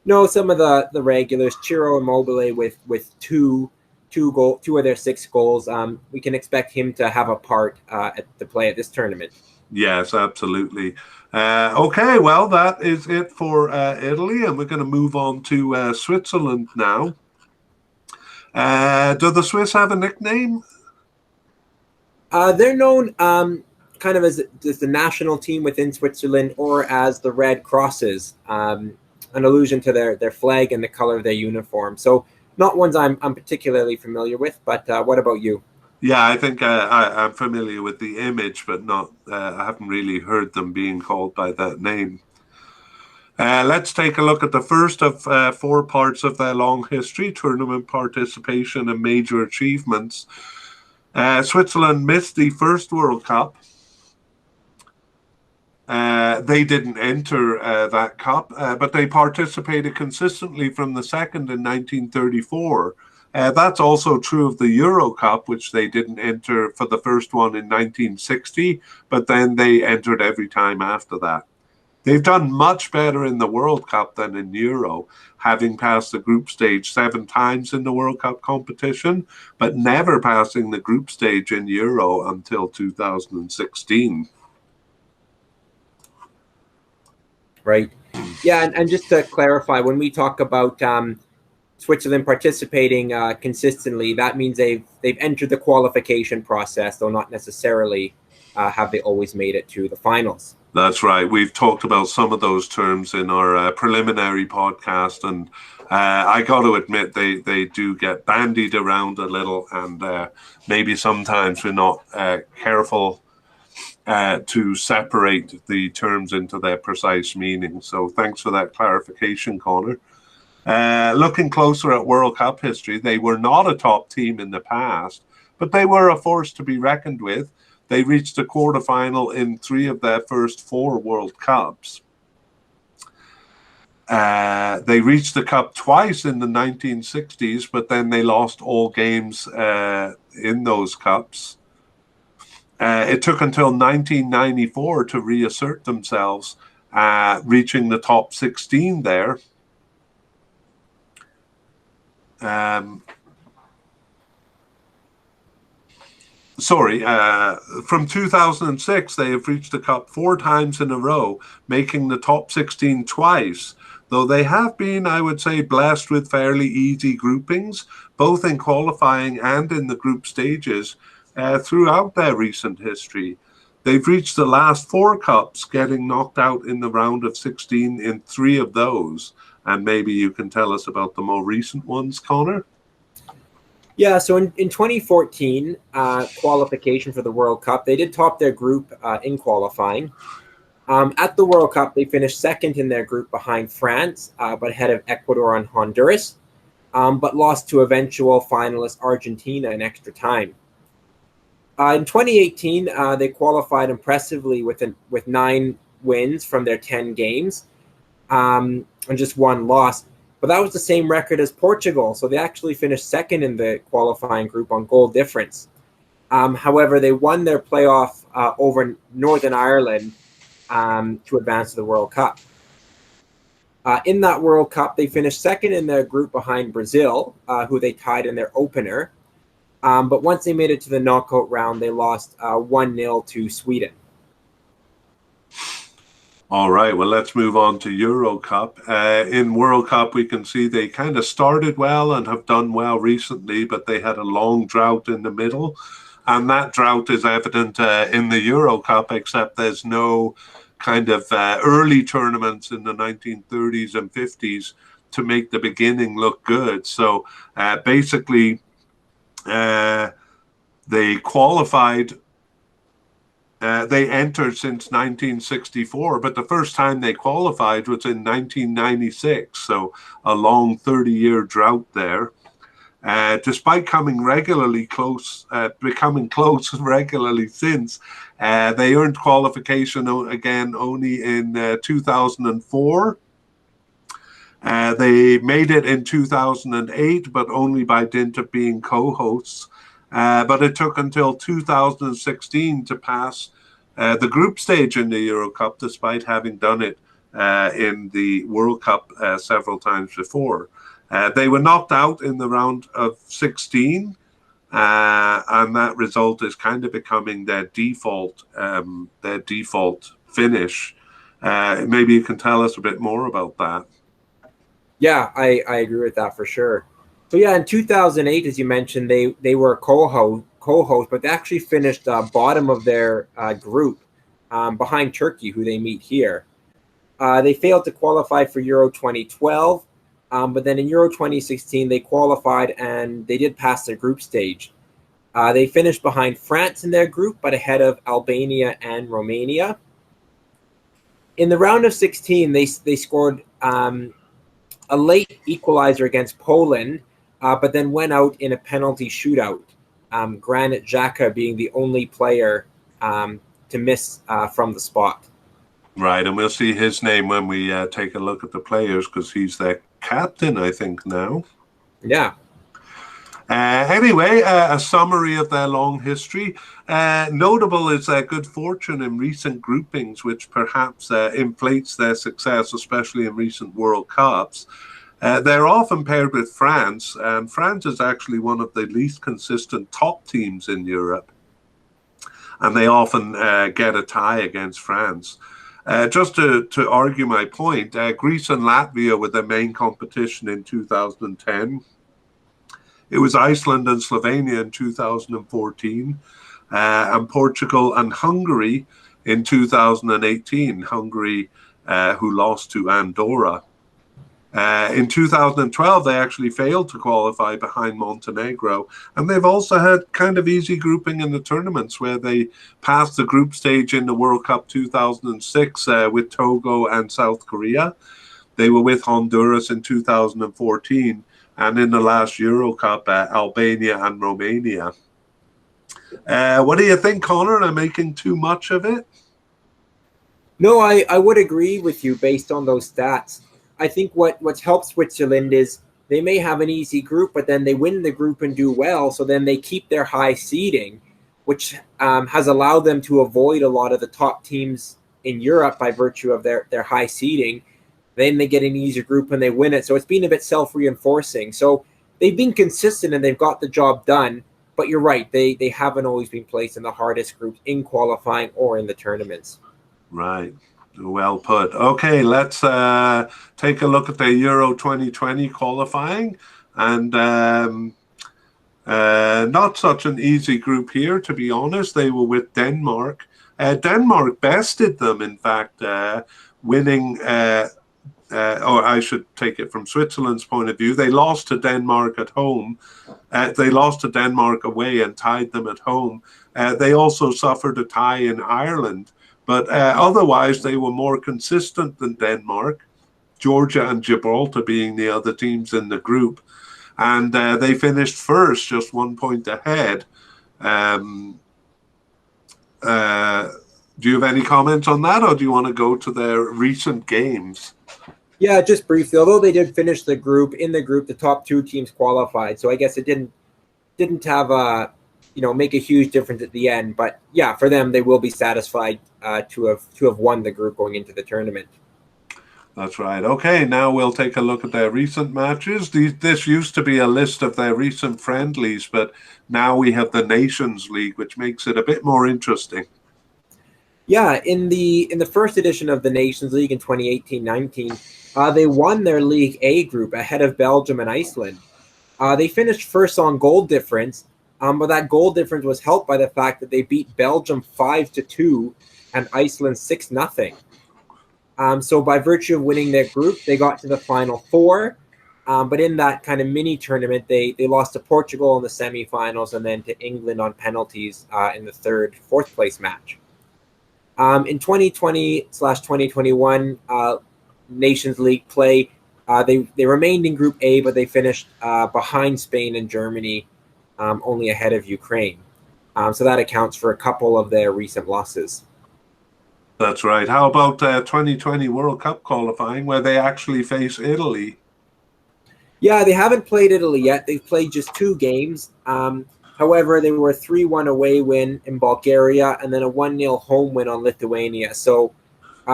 No, some of the regulars, Ciro Immobile with two of their 6 goals. We can expect him to have a part at the play at this tournament. Yes, absolutely. Okay, well, that is it for Italy, and we're going to move on to Switzerland now. Do the Swiss have a nickname? They're known kind of as the national team within Switzerland, or as the Red Crosses, an allusion to their flag and the color of their uniform. So not ones I'm particularly familiar with, but what about you? Yeah, I think I'm familiar with the image, but not. I haven't really heard them being called by that name. Let's take a look at the first of 4 parts of their long history: tournament participation and major achievements. Switzerland missed the first World Cup. They didn't enter that cup, but they participated consistently from the second in 1934. That's also true of the Euro Cup, which they didn't enter for the first one in 1960, but then they entered every time after that. They've done much better in the World Cup than in Euro, having passed the group stage 7 times in the World Cup competition, but never passing the group stage in Euro until 2016. Right. Yeah, and just to clarify, when we talk about Switzerland participating consistently, that means they've entered the qualification process, though not necessarily have they always made it to the finals. That's right. We've talked about some of those terms in our preliminary podcast, and I got to admit they do get bandied around a little, and maybe sometimes we're not careful to separate the terms into their precise meaning. So thanks for that clarification, Connor. Looking closer at World Cup history, they were not a top team in the past, but they were a force to be reckoned with. They reached the quarterfinal in 3 of their first 4 World Cups. They reached the Cup twice in the 1960s, but then they lost all games in those Cups. It took until 1994 to reassert themselves, reaching the top 16 there. From 2006, they have reached the Cup 4 times in a row, making the top 16 twice, though they have been, I would say, blessed with fairly easy groupings, both in qualifying and in the group stages, throughout their recent history. They've reached the last 4 Cups, getting knocked out in the round of 16 in 3 of those. And maybe you can tell us about the more recent ones, Connor? Yeah, so in 2014, qualification for the World Cup, they did top their group in qualifying. At the World Cup, they finished second in their group behind France, but ahead of Ecuador and Honduras, but lost to eventual finalist Argentina in extra time. In 2018, they qualified impressively with 9 wins from their 10 games, and just 1 loss. But that was the same record as Portugal, so they actually finished second in the qualifying group on goal difference. However, they won their playoff over Northern Ireland to advance to the World Cup. In that World Cup, they finished second in their group behind Brazil, who they tied in their opener. But once they made it to the knockout round, they lost 1-0 to Sweden. All right, well, let's move on to Euro Cup. In World Cup, we can see they kind of started well and have done well recently, but they had a long drought in the middle. And that drought is evident in the Euro Cup, except there's no kind of early tournaments in the 1930s and 50s to make the beginning look good. So basically, they qualified. They entered since 1964, but the first time they qualified was in 1996, so a long 30-year drought there. Despite becoming close regularly since, they earned qualification again only in 2004. They made it in 2008, but only by dint of being co-hosts. But it took until 2016 to pass the group stage in the Euro Cup, despite having done it in the World Cup several times before. They were knocked out in the round of 16, and that result is kind of becoming their default finish. Maybe you can tell us a bit more about that. Yeah, I agree with that for sure. So yeah, in 2008, as you mentioned, they were co-host, but they actually finished bottom of their group behind Turkey, who they meet here. They failed to qualify for Euro 2012, but then in Euro 2016, they qualified and they did pass their group stage. They finished behind France in their group, but ahead of Albania and Romania. In the round of 16, they scored a late equalizer against Poland, but then went out in a penalty shootout. Granit Xhaka being the only player to miss from the spot. Right, and we'll see his name when we take a look at the players, because he's their captain, I think, now. Yeah. Anyway, a summary of their long history. Notable is their good fortune in recent groupings, which perhaps inflates their success, especially in recent World Cups. They're often paired with France, and France is actually one of the least consistent top teams in Europe. And they often get a tie against France. Just to argue my point, Greece and Latvia were the main competition in 2010. It was Iceland and Slovenia in 2014, and Portugal and Hungary in 2018. Hungary, who lost to Andorra. In 2012, they actually failed to qualify behind Montenegro. And they've also had kind of easy grouping in the tournaments where they passed the group stage in the World Cup 2006 with Togo and South Korea. They were with Honduras in 2014. And in the last Euro Cup, Albania and Romania. What do you think, Connor? Am I making too much of it? No, I would agree with you based on those stats. I think what's helped Switzerland is they may have an easy group, but then they win the group and do well. So then they keep their high seeding, which has allowed them to avoid a lot of the top teams in Europe by virtue of their high seeding. Then they get an easier group and they win it. So it's been a bit self-reinforcing. So they've been consistent and they've got the job done. But you're right, they haven't always been placed in the hardest groups in qualifying or in the tournaments. Right. Well put. Okay, let's take a look at the Euro 2020 qualifying. And not such an easy group here, to be honest. They were with Denmark. Denmark bested them, in fact, winning, or I should take it from Switzerland's point of view. They lost to Denmark at home. They lost to Denmark away and tied them at home. They also suffered a tie in Ireland. But otherwise, they were more consistent than Denmark, Georgia and Gibraltar being the other teams in the group. And they finished first, just 1 point ahead. Do you have any comments on that, or do you want to go to their recent games? Yeah, just briefly. Although they did finish the group, the top two teams qualified. So I guess it didn't have a make a huge difference at the end. But yeah, for them, they will be satisfied to have won the group going into the tournament. That's right. Okay, now we'll take a look at their recent matches. This used to be a list of their recent friendlies, but now we have the Nations League, which makes it a bit more interesting. Yeah, in the first edition of the Nations League in 2018-19, they won their League A group ahead of Belgium and Iceland. They finished first on goal difference, but that goal difference was helped by the fact that they beat Belgium 5-2 and Iceland 6-0. So by virtue of winning their group, they got to the Final Four. But in that kind of mini tournament, they lost to Portugal in the semifinals and then to England on penalties in the fourth place match. In 2020/2021 Nations League play, they remained in Group A, but they finished behind Spain and Germany, only ahead of Ukraine. So that accounts for a couple of their recent losses. That's right. How about 2020 World Cup qualifying, where they actually face Italy? Yeah, they haven't played Italy yet. They've played just 2 games. However, they were a 3-1 away win in Bulgaria and then a 1-0 home win on Lithuania. So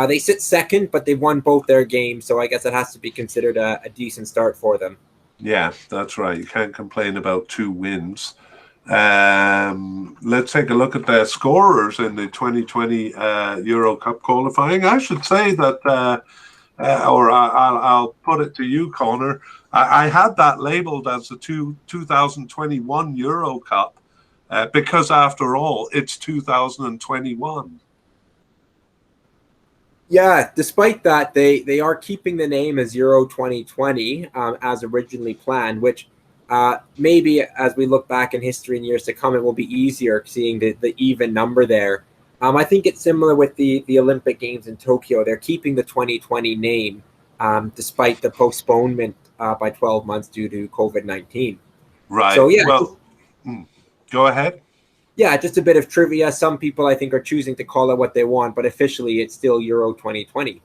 they sit second, but they've won both their games. So I guess it has to be considered a decent start for them. Yeah, that's right. You can't complain about 2 wins. Let's take a look at their scorers in the 2020 Euro Cup qualifying. I should say that, or I'll put it to you, Connor. I had that labeled as the 2021 Euro Cup because, after all, it's 2021. Yeah, despite that, they are keeping the name as Euro 2020 as originally planned, which maybe as we look back in history in years to come, it will be easier seeing the even number there. I think it's similar with the Olympic Games in Tokyo. They're keeping the 2020 name despite the postponement by 12 months due to COVID-19. Right. So, yeah. Well, go ahead. Yeah, just a bit of trivia. Some people, I think, are choosing to call it what they want, but officially it's still Euro 2020.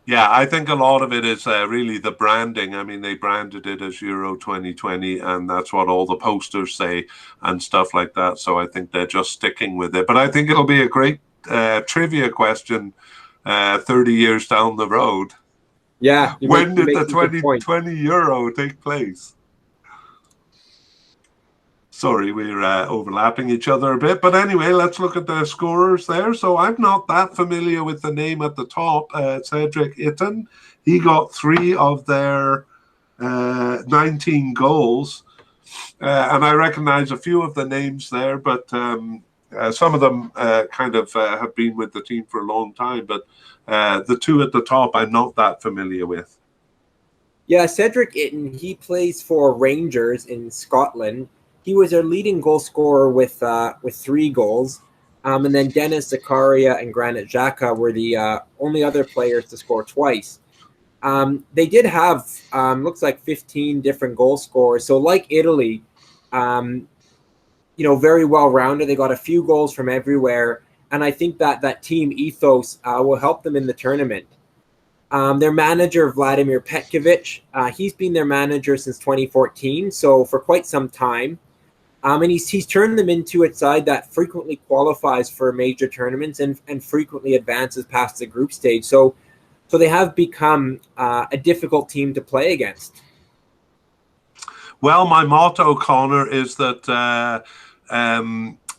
Yeah, I think a lot of it is really the branding. I mean, they branded it as Euro 2020, and that's what all the posters say and stuff like that. So I think they're just sticking with it. But I think it'll be a great trivia question 30 years down the road. Yeah, When you did the make some good points. 2020 Euro take place? Sorry, we're overlapping each other a bit. But anyway, let's look at the scorers there. So I'm not that familiar with the name at the top, Cedric Itten. He got 3 of their 19 goals. And I recognize a few of the names there, but some of them have been with the team for a long time. But the 2 at the top, I'm not that familiar with. Yeah, Cedric Itten, he plays for Rangers in Scotland. He was their leading goal scorer with 3 goals. And then Dennis Zakaria and Granit Xhaka were the only other players to score twice. They did have, looks like 15 different goal scorers. So like Italy, very well-rounded. They got a few goals from everywhere. And I think that team ethos will help them in the tournament. Their manager, Vladimir Petkovic, he's been their manager since 2014, so for quite some time. And he's turned them into a side that frequently qualifies for major tournaments and frequently advances past the group stage. So they have become a difficult team to play against. Well, my motto, Connor, is that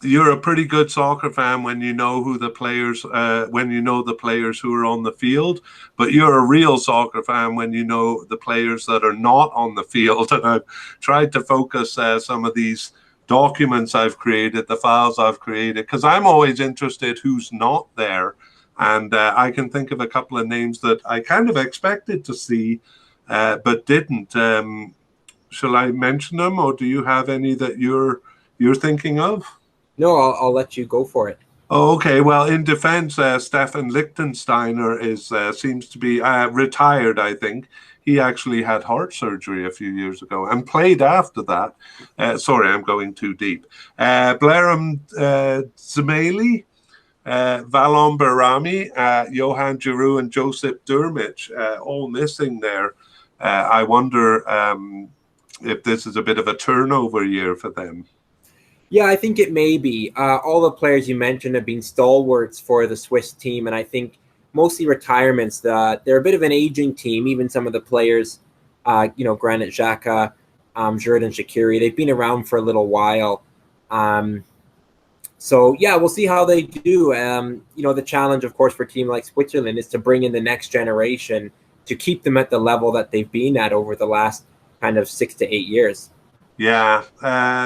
you're a pretty good soccer fan when you know who the players, when you know the players who are on the field. But you're a real soccer fan when you know the players that are not on the field. And I've tried to focus some of these documents I've created, the files I've created, because I'm always interested who's not there. And I can think of a couple of names that I kind of expected to see, but didn't. Shall I mention them, or do you have any that you're thinking of? No, I'll let you go for it. Oh, okay. Well, in defense, Stefan Lichtensteiner seems to be retired, I think. He actually had heart surgery a few years ago and played after that. Sorry, I'm going too deep. Blairam Zemaili, Valon Barami, Johan Giroud, and Josip Durmic, all missing there. I wonder if this is a bit of a turnover year for them. Yeah, I think it may be. All the players you mentioned have been stalwarts for the Swiss team, and I think mostly retirements. They're a bit of an aging team. Even some of the players, Granit Xhaka, Xherdan Shaqiri, they've been around for a little while. So yeah, we'll see how they do. The challenge, of course, for a team like Switzerland is to bring in the next generation to keep them at the level that they've been at over the last kind of 6 to 8 years. Yeah,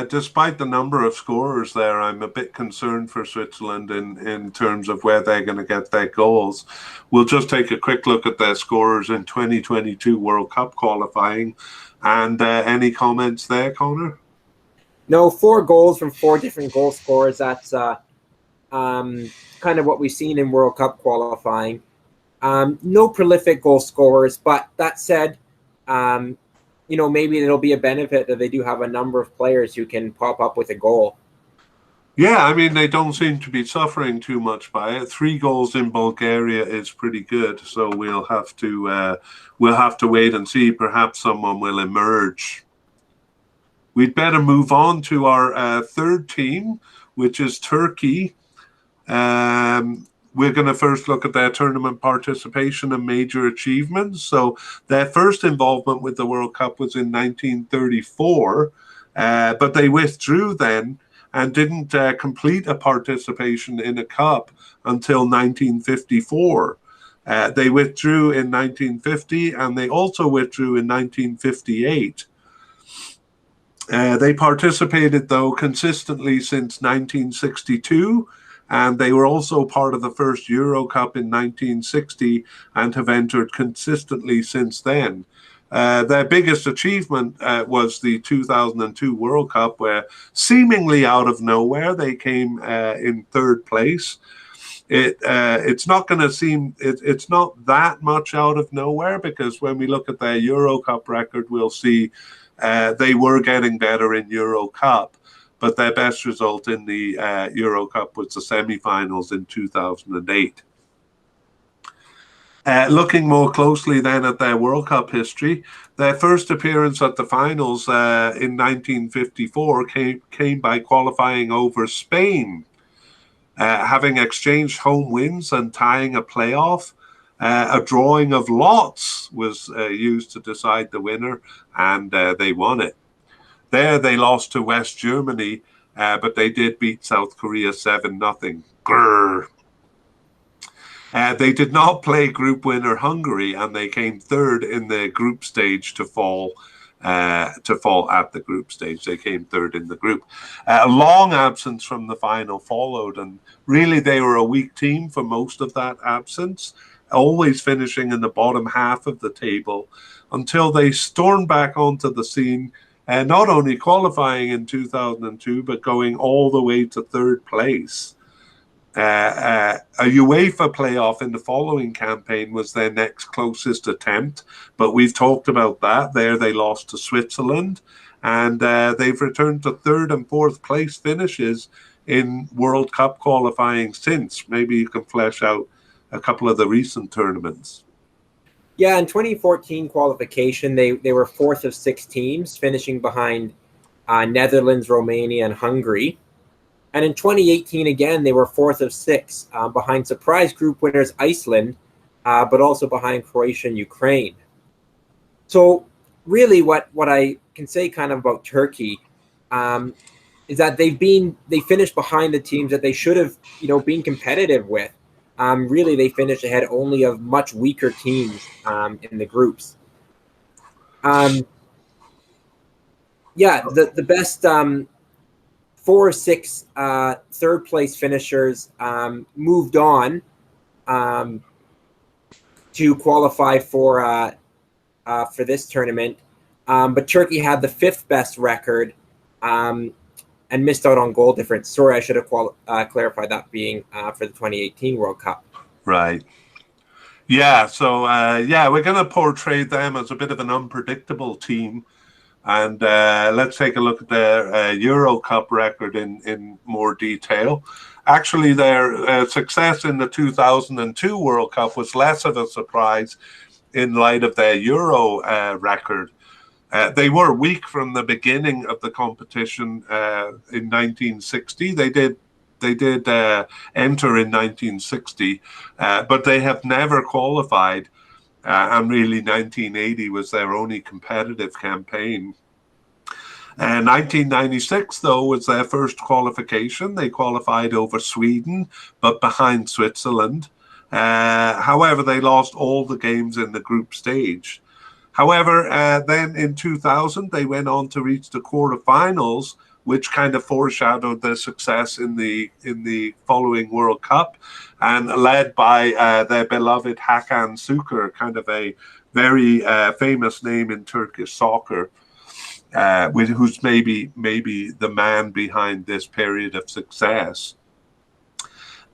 despite the number of scorers there, I'm a bit concerned for Switzerland in terms of where they're going to get their goals. We'll just take a quick look at their scorers in 2022 World Cup qualifying. And any comments there, Connor? No, 4 goals from 4 different goal scorers. That's kind of what we've seen in World Cup qualifying. No prolific goal scorers, but that said, maybe it'll be a benefit that they do have a number of players who can pop up with a goal. Yeah, I mean, they don't seem to be suffering too much by it. 3 goals in Bulgaria is pretty good, so we'll have to wait and see. Perhaps someone will emerge. We'd better move on to our third team, which is Turkey. We're going to first look at their tournament participation and major achievements. So their first involvement with the World Cup was in 1934, but they withdrew then and didn't complete a participation in a cup until 1954. They withdrew in 1950 and they also withdrew in 1958. They participated, though, consistently since 1962. And they were also part of the first Euro Cup in 1960 and have entered consistently since then. Their biggest achievement was the 2002 World Cup, where seemingly out of nowhere they came in 3rd place. It's not going to seem it's not that much out of nowhere, because when we look at their Euro Cup record, we'll see they were getting better in Euro Cup. But their best result in the Euro Cup was the semi-finals in 2008. Looking more closely then at their World Cup history, their first appearance at the finals in 1954 came by qualifying over Spain, having exchanged home wins and tying a playoff. A drawing of lots was used to decide the winner, and they won it. There they lost to West Germany, but they did beat South Korea 7-0. Grrr. They did not play group winner Hungary, and they came third in the group stage to fall at the group stage. They came third in the group. A long absence from the final followed, and really they were a weak team for most of that absence, always finishing in the bottom half of the table until they stormed back onto the scene, not only qualifying in 2002, but going all the way to third place. A UEFA playoff in the following campaign was their next closest attempt, but we've talked about that. There they lost to Switzerland, and they've returned to third and fourth place finishes in World Cup qualifying since. Maybe you can flesh out a couple of the recent tournaments. Yeah, in 2014 qualification, they were fourth of 6 teams, finishing behind Netherlands, Romania, and Hungary. And in 2018, again, they were fourth of 6, behind surprise group winners Iceland, but also behind Croatia and Ukraine. So really what I can say kind of about Turkey is that they finished behind the teams that they should have, been competitive with. Really, they finished ahead only of much weaker teams in the groups. The best 4 or 6 third place finishers moved on to qualify for this tournament, but Turkey had the 5th best record and missed out on goal difference. Sorry, I should have clarified that being for the 2018 World Cup. Right. Yeah. So we're going to portray them as a bit of an unpredictable team. And let's take a look at their Euro Cup record in more detail. Actually, their success in the 2002 World Cup was less of a surprise in light of their Euro record. They were weak from the beginning of the competition in 1960. They did enter in 1960, but they have never qualified. And really 1980 was their only competitive campaign. 1996, though, was their first qualification. They qualified over Sweden, but behind Switzerland. However, they lost all the games in the group stage. However, then in 2000, they went on to reach the quarterfinals, which kind of foreshadowed their success in the following World Cup, and led by their beloved Hakan Şükür, kind of a very famous name in Turkish soccer, who's maybe the man behind this period of success.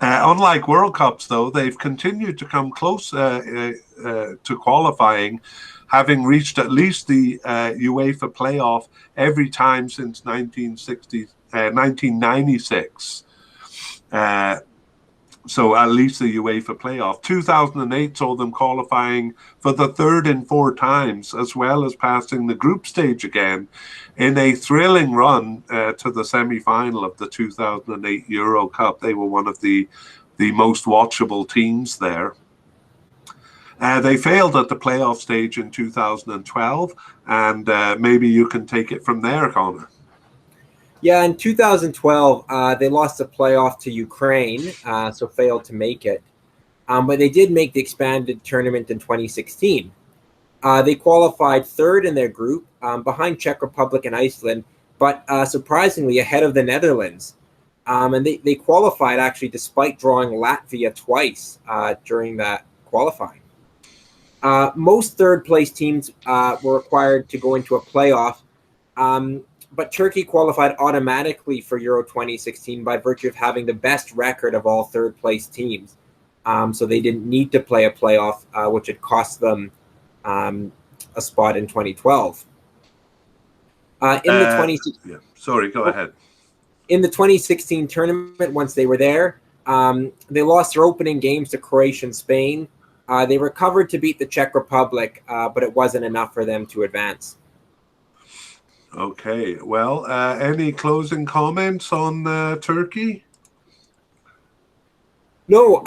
Unlike World Cups, though, they've continued to come close to qualifying, having reached at least the UEFA playoff every time since 1996. So at least the UEFA playoff. 2008 saw them qualifying for the third in 4 times, as well as passing the group stage again in a thrilling run to the semi-final of the 2008 Euro Cup. They were one of the most watchable teams there. They failed at the playoff stage in 2012, and maybe you can take it from there, Connor. Yeah, in 2012, they lost the playoff to Ukraine, so failed to make it. But they did make the expanded tournament in 2016. They qualified third in their group, behind Czech Republic and Iceland, but surprisingly ahead of the Netherlands. And they qualified actually despite drawing Latvia twice during that qualifying. Most third-place teams were required to go into a playoff, but Turkey qualified automatically for Euro 2016 by virtue of having the best record of all third-place teams. So they didn't need to play a playoff, which had cost them a spot in 2012. Sorry, go ahead. In the 2016 tournament, once they were there, they lost their opening games to Croatia and Spain. They recovered to beat the Czech Republic, but it wasn't enough for them to advance. Okay. Well, any closing comments on Turkey? No,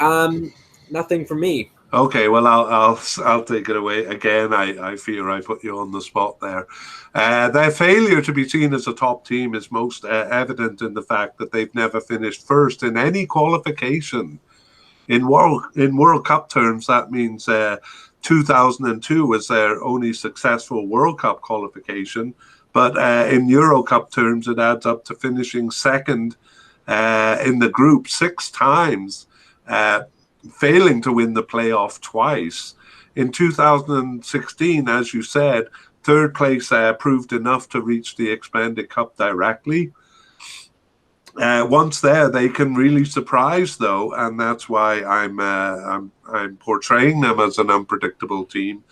nothing for me. Okay, well, I'll take it away again. I fear I put you on the spot there. Their failure to be seen as a top team is most evident in the fact that they've never finished first in any qualification. In World Cup terms, that means 2002 was their only successful World Cup qualification. But in Euro Cup terms, it adds up to finishing second in the group 6 times. Failing to win the playoff twice. In 2016, as you said, third place proved enough to reach the expanded cup directly. Once there, they can really surprise, though, and that's why I'm portraying them as an unpredictable team.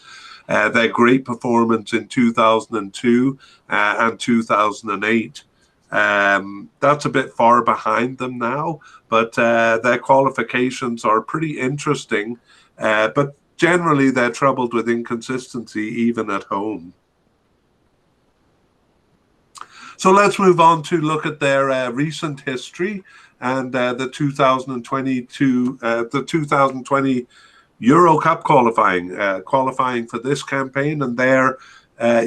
Their great performance in 2002 and 2008. That's a bit far behind them now, but their qualifications are pretty interesting. But generally, they're troubled with inconsistency even at home. So let's move on to look at their recent history and the 2020 Euro Cup qualifying for this campaign, and there.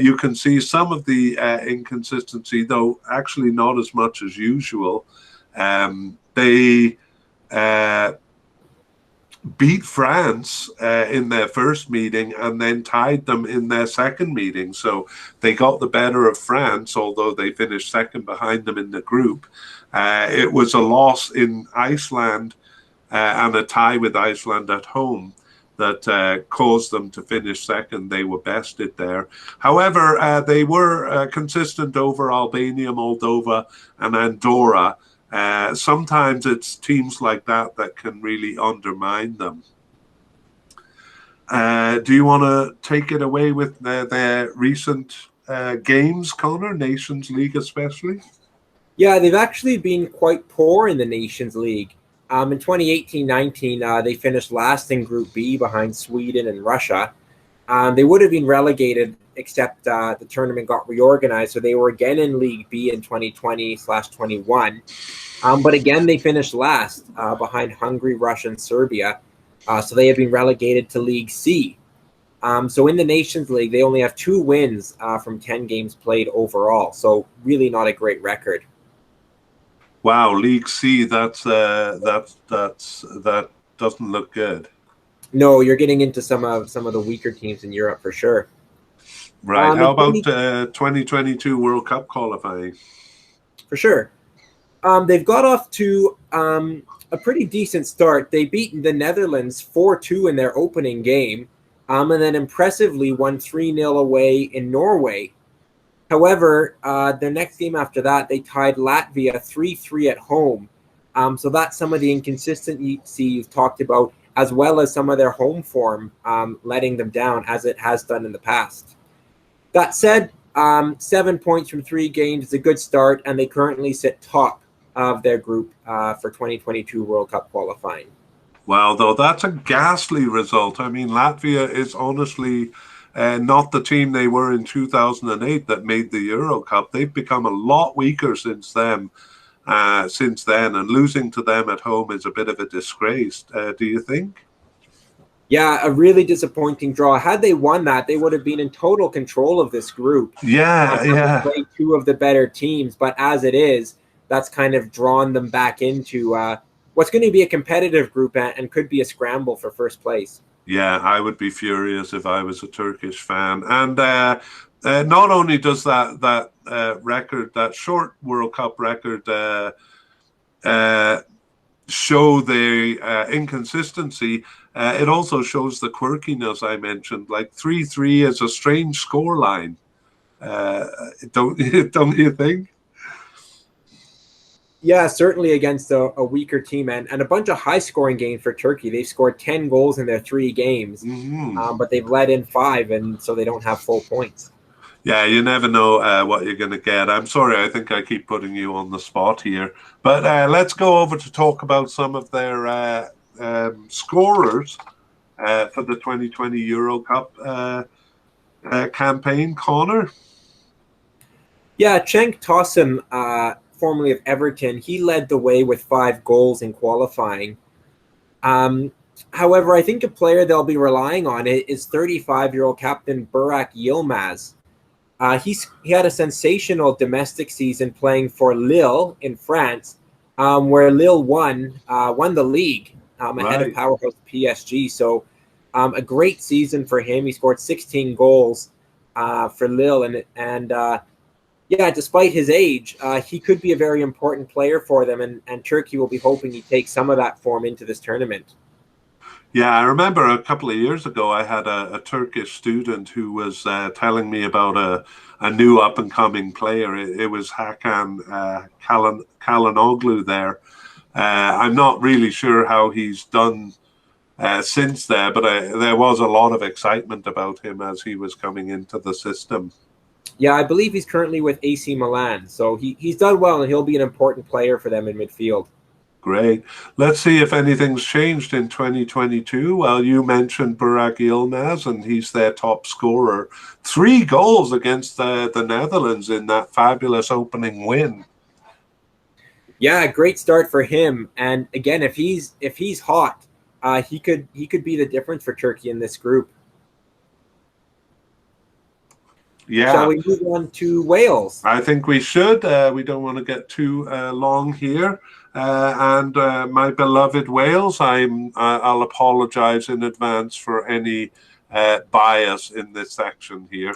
You can see some of the inconsistency, though actually not as much as usual. They beat France in their first meeting and then tied them in their second meeting. So they got the better of France, although they finished second behind them in the group. It was a loss in Iceland and a tie with Iceland at home that caused them to finish second. They were bested there. However, they were consistent over Albania, Moldova, and Andorra. Sometimes it's teams like that that can really undermine them. Do you want to take it away with their recent games, Connor? Nations League especially? Yeah, they've actually been quite poor in the Nations League. In 2018-19, they finished last in Group B behind Sweden and Russia. They would have been relegated, except the tournament got reorganized, so they were again in League B in 2020/21. But again, they finished last behind Hungary, Russia, and Serbia. So they have been relegated to League C. So in the Nations League, they only have 2 wins from 10 games played overall. So really not a great record. Wow, League C, that doesn't look good. No, you're getting into some of the weaker teams in Europe for sure. Right. How about 2022 World Cup qualifying? For sure. They've got off to a pretty decent start. They beat the Netherlands 4-2 in their opening game, and then impressively won 3-0 away in Norway. However, their next game after that, they tied Latvia 3-3 at home. So that's some of the inconsistency you've talked about, as well as some of their home form letting them down, as it has done in the past. That said, 7 points from 3 games is a good start, and they currently sit top of their group for 2022 World Cup qualifying. Wow, though, that's a ghastly result. I mean, Latvia is honestly not the team they were in 2008 that made the Euro Cup. They've become a lot weaker since then, and losing to them at home is a bit of a disgrace. Do you think? Yeah, a really disappointing draw. Had they won that, they would have been in total control of this group. Yeah. Played 2 of the better teams, but as it is, that's kind of drawn them back into what's going to be a competitive group and could be a scramble for first place. Yeah, I would be furious if I was a Turkish fan. And not only does that record, that short World Cup record, show the inconsistency, it also shows the quirkiness I mentioned. Like 3-3 is a strange scoreline. Don't you think? Yeah, certainly against a weaker team and a bunch of high-scoring games for Turkey. They've scored 10 goals in their 3 games, but they've let in 5, and so they don't have full points. Yeah, you never know what you're going to get. I'm sorry, I think I keep putting you on the spot here. But let's go over to talk about some of their scorers. for the 2020 Euro Cup campaign. Connor? Yeah, Cenk Tosun, formerly of Everton, he led the way with 5 goals in qualifying. However, I think a player they'll be relying on is 35-year-old captain Burak Yilmaz. He had a sensational domestic season playing for Lille in France, where Lille won the league ahead of powerhouse PSG. So a great season for him. He scored 16 goals for Lille, and yeah, despite his age, he could be a very important player for them, and Turkey will be hoping he takes some of that form into this tournament. Yeah, I remember a couple of years ago, I had a Turkish student who was telling me about a new up-and-coming player. It was Hakan Çalhanoğlu there. I'm not really sure how he's done since there, but there was a lot of excitement about him as he was coming into the system. Yeah, I believe he's currently with AC Milan, so he's done well, and he'll be an important player for them in midfield. Great. Let's see if anything's changed in 2022. Well, you mentioned Burak Yilmaz, and he's their top scorer. 3 goals against the Netherlands in that fabulous opening win. Yeah, great start for him. And again, if he's hot, he could be the difference for Turkey in this group. Yeah. Shall we move on to Wales? I think we should. We don't want to get too long here. And my beloved Wales, I'll apologize in advance for any bias in this section here.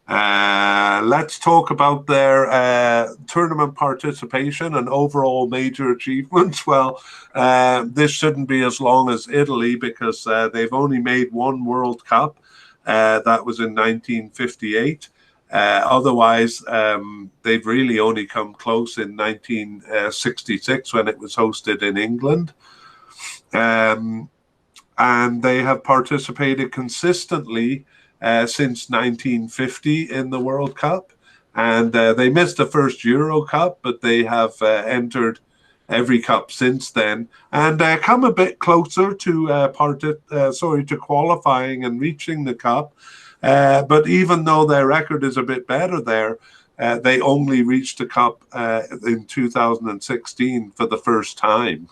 Let's talk about their tournament participation and overall major achievements. Well, this shouldn't be as long as Italy because they've only made 1 World Cup. That was in 1958. Otherwise, they've really only come close in 1966 when it was hosted in England. And they have participated consistently since 1950 in the World Cup. And they missed the first Euro Cup, but they have entered every cup since then, and come a bit closer to qualifying and reaching the cup. But even though their record is a bit better there, they only reached the cup in 2016 for the first time.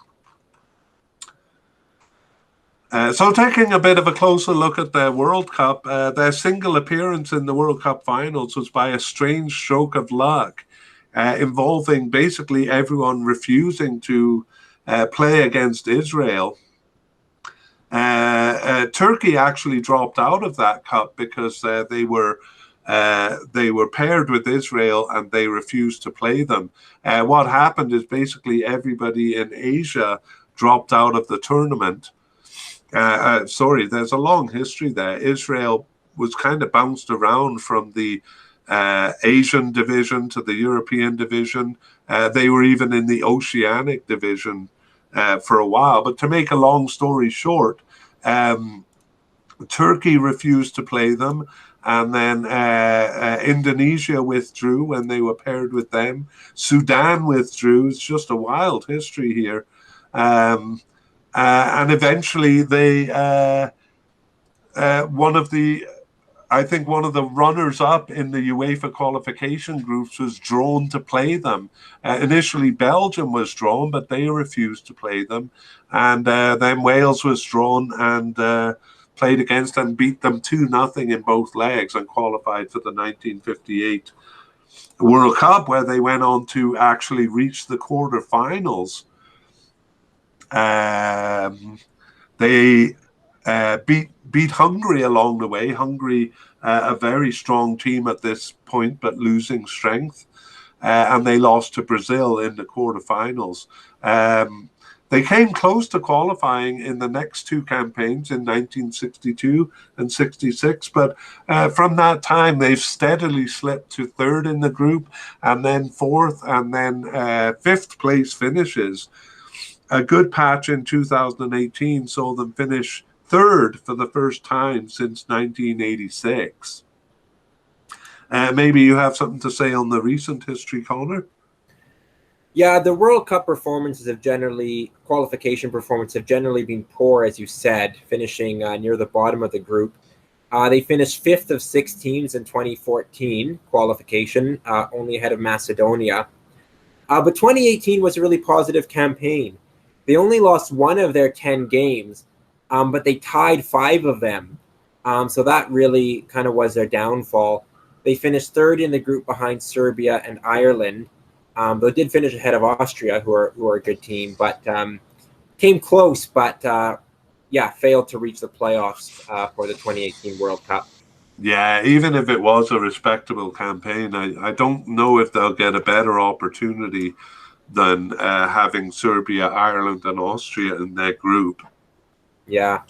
So taking a bit of a closer look at their World Cup, their single appearance in the World Cup finals was by a strange stroke of luck. Involving basically everyone refusing to play against Israel. Turkey actually dropped out of that cup because they were paired with Israel and they refused to play them. What happened is basically everybody in Asia dropped out of the tournament. There's a long history there. Israel was kind of bounced around from the Asian division to the European division. They were even in the Oceanic division for a while. But to make a long story short, Turkey refused to play them, and then Indonesia withdrew when they were paired with them. Sudan withdrew. It's just a wild history here. And eventually I think one of the runners-up in the UEFA qualification groups was drawn to play them. Initially, Belgium was drawn, but they refused to play them. And then Wales was drawn and played against and beat them 2-0 in both legs and qualified for the 1958 World Cup, where they went on to actually reach the quarterfinals. They beat Hungary along the way. Hungary, a very strong team at this point, but losing strength. And they lost to Brazil in the quarterfinals. They came close to qualifying in the next 2 campaigns in 1962 and 66, but from that time they've steadily slipped to 3rd in the group, and then 4th, and then 5th place finishes. A good patch in 2018 saw them finish 3rd for the first time since 1986. Maybe you have something to say on the recent history, Connor? Yeah, the World Cup qualification performances have generally been poor, as you said, finishing near the bottom of the group. They finished fifth of six teams in 2014 qualification, only ahead of Macedonia. But 2018 was a really positive campaign. They only lost one of their 10 games, but they tied five of them. So that really kind of was their downfall. They finished third in the group behind Serbia and Ireland. They did finish ahead of Austria, who are a good team, but came close, but failed to reach the playoffs for the 2018 World Cup. Yeah, even if it was a respectable campaign, I don't know if they'll get a better opportunity than having Serbia, Ireland, and Austria in their group. Yeah.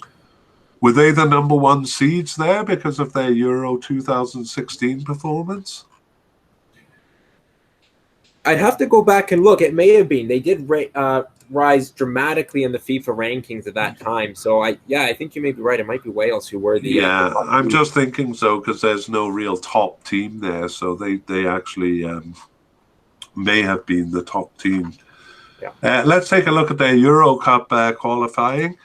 Were they the number one seeds there because of their Euro 2016 performance? I'd have to go back and look. It may have been. They did rise dramatically in the FIFA rankings at that time. So I think you may be right. It might be Wales who were the. Yeah, I'm just thinking so because there's no real top team there. So they actually may have been the top team. Yeah. Let's take a look at their Euro Cup qualifying.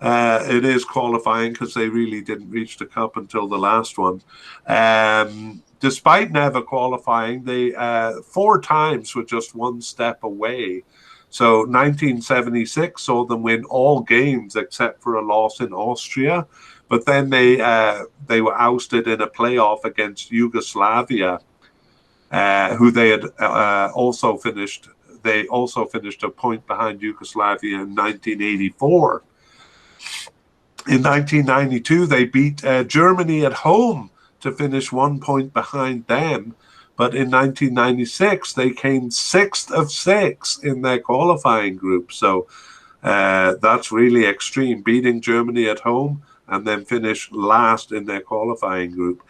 It is qualifying because they really didn't reach the cup until the last one. Despite never qualifying, they 4 times were just one step away. So 1976 saw them win all games except for a loss in Austria. But then they were ousted in a playoff against Yugoslavia, who they had also finished. They also finished a point behind Yugoslavia in 1984. In 1992, they beat Germany at home to finish 1 point behind them. But in 1996, they came 6th of 6 in their qualifying group. So that's really extreme, beating Germany at home and then finish last in their qualifying group.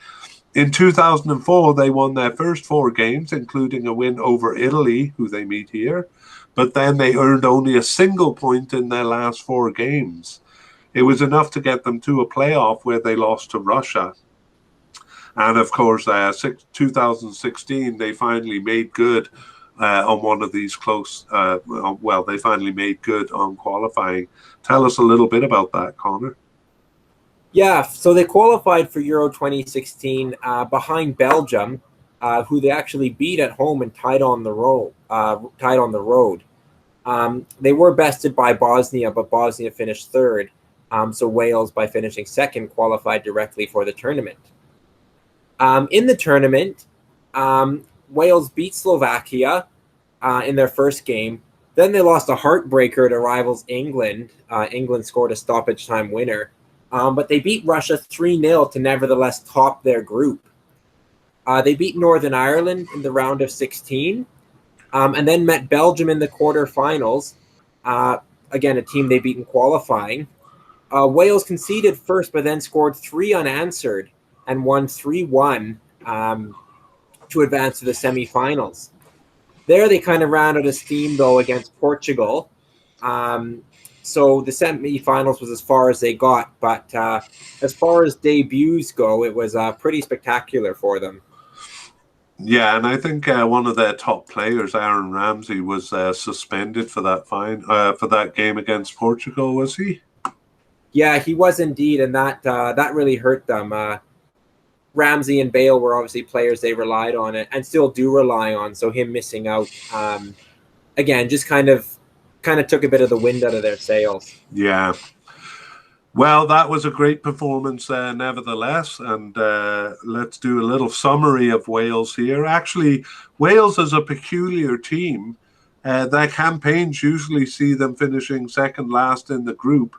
In 2004, they won their first 4 games, including a win over Italy, who they meet here. But then they earned only a single point in their last 4 games. It was enough to get them to a playoff where they lost to Russia. And of course, 2016, they finally made good on one of these close, they finally made good on qualifying. Tell us a little bit about that, Connor. Yeah, so they qualified for Euro 2016 behind Belgium, who they actually beat at home and tied on the road. They were bested by Bosnia, but Bosnia finished third. So Wales, by finishing second, qualified directly for the tournament. In the tournament, Wales beat Slovakia in their first game. Then they lost a heartbreaker to rivals England. England scored a stoppage time winner. But they beat Russia 3-0 to nevertheless top their group. They beat Northern Ireland in the round of 16 and then met Belgium in the quarterfinals. Again, a team they beat in qualifying. Wales conceded first, but then scored 3 unanswered and won 3-1 to advance to the semifinals. There, they kind of ran out of steam, though, against Portugal. So the semifinals was as far as they got. But as far as debuts go, it was pretty spectacular for them. Yeah, and I think one of their top players, Aaron Ramsey, was suspended for that game against Portugal, was he? Yeah, he was indeed, and that really hurt them. Ramsey and Bale were obviously players they relied on and still do rely on. So him missing out, again, just kind of took a bit of the wind out of their sails. Yeah. Well, that was a great performance nevertheless. And let's do a little summary of Wales here. Actually, Wales is a peculiar team. Their campaigns usually see them finishing second last in the group,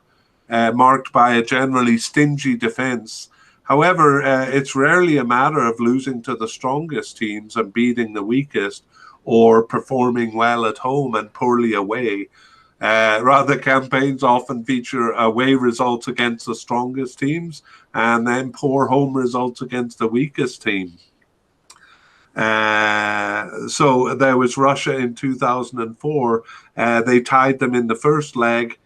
marked by a generally stingy defense. However, it's rarely a matter of losing to the strongest teams and beating the weakest, or performing well at home and poorly away. Rather, campaigns often feature away results against the strongest teams and then poor home results against the weakest team. So there was Russia in 2004. They tied them in the first leg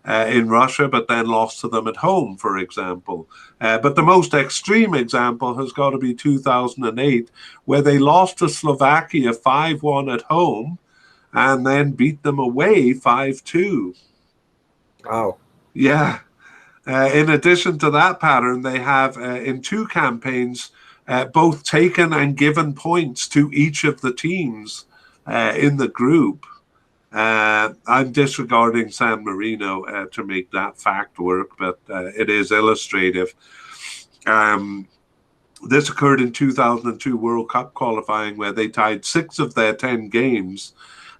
in Russia, but then lost to them at home, for example. But the most extreme example has got to be 2008, where they lost to Slovakia 5-1 at home, and then beat them away 5-2. Oh. Yeah. In addition to that pattern, they have in 2 campaigns both taken and given points to each of the teams in the group. I'm disregarding San Marino to make that fact work, but it is illustrative. This occurred in 2002 World Cup qualifying, where they tied 6 of their 10 games.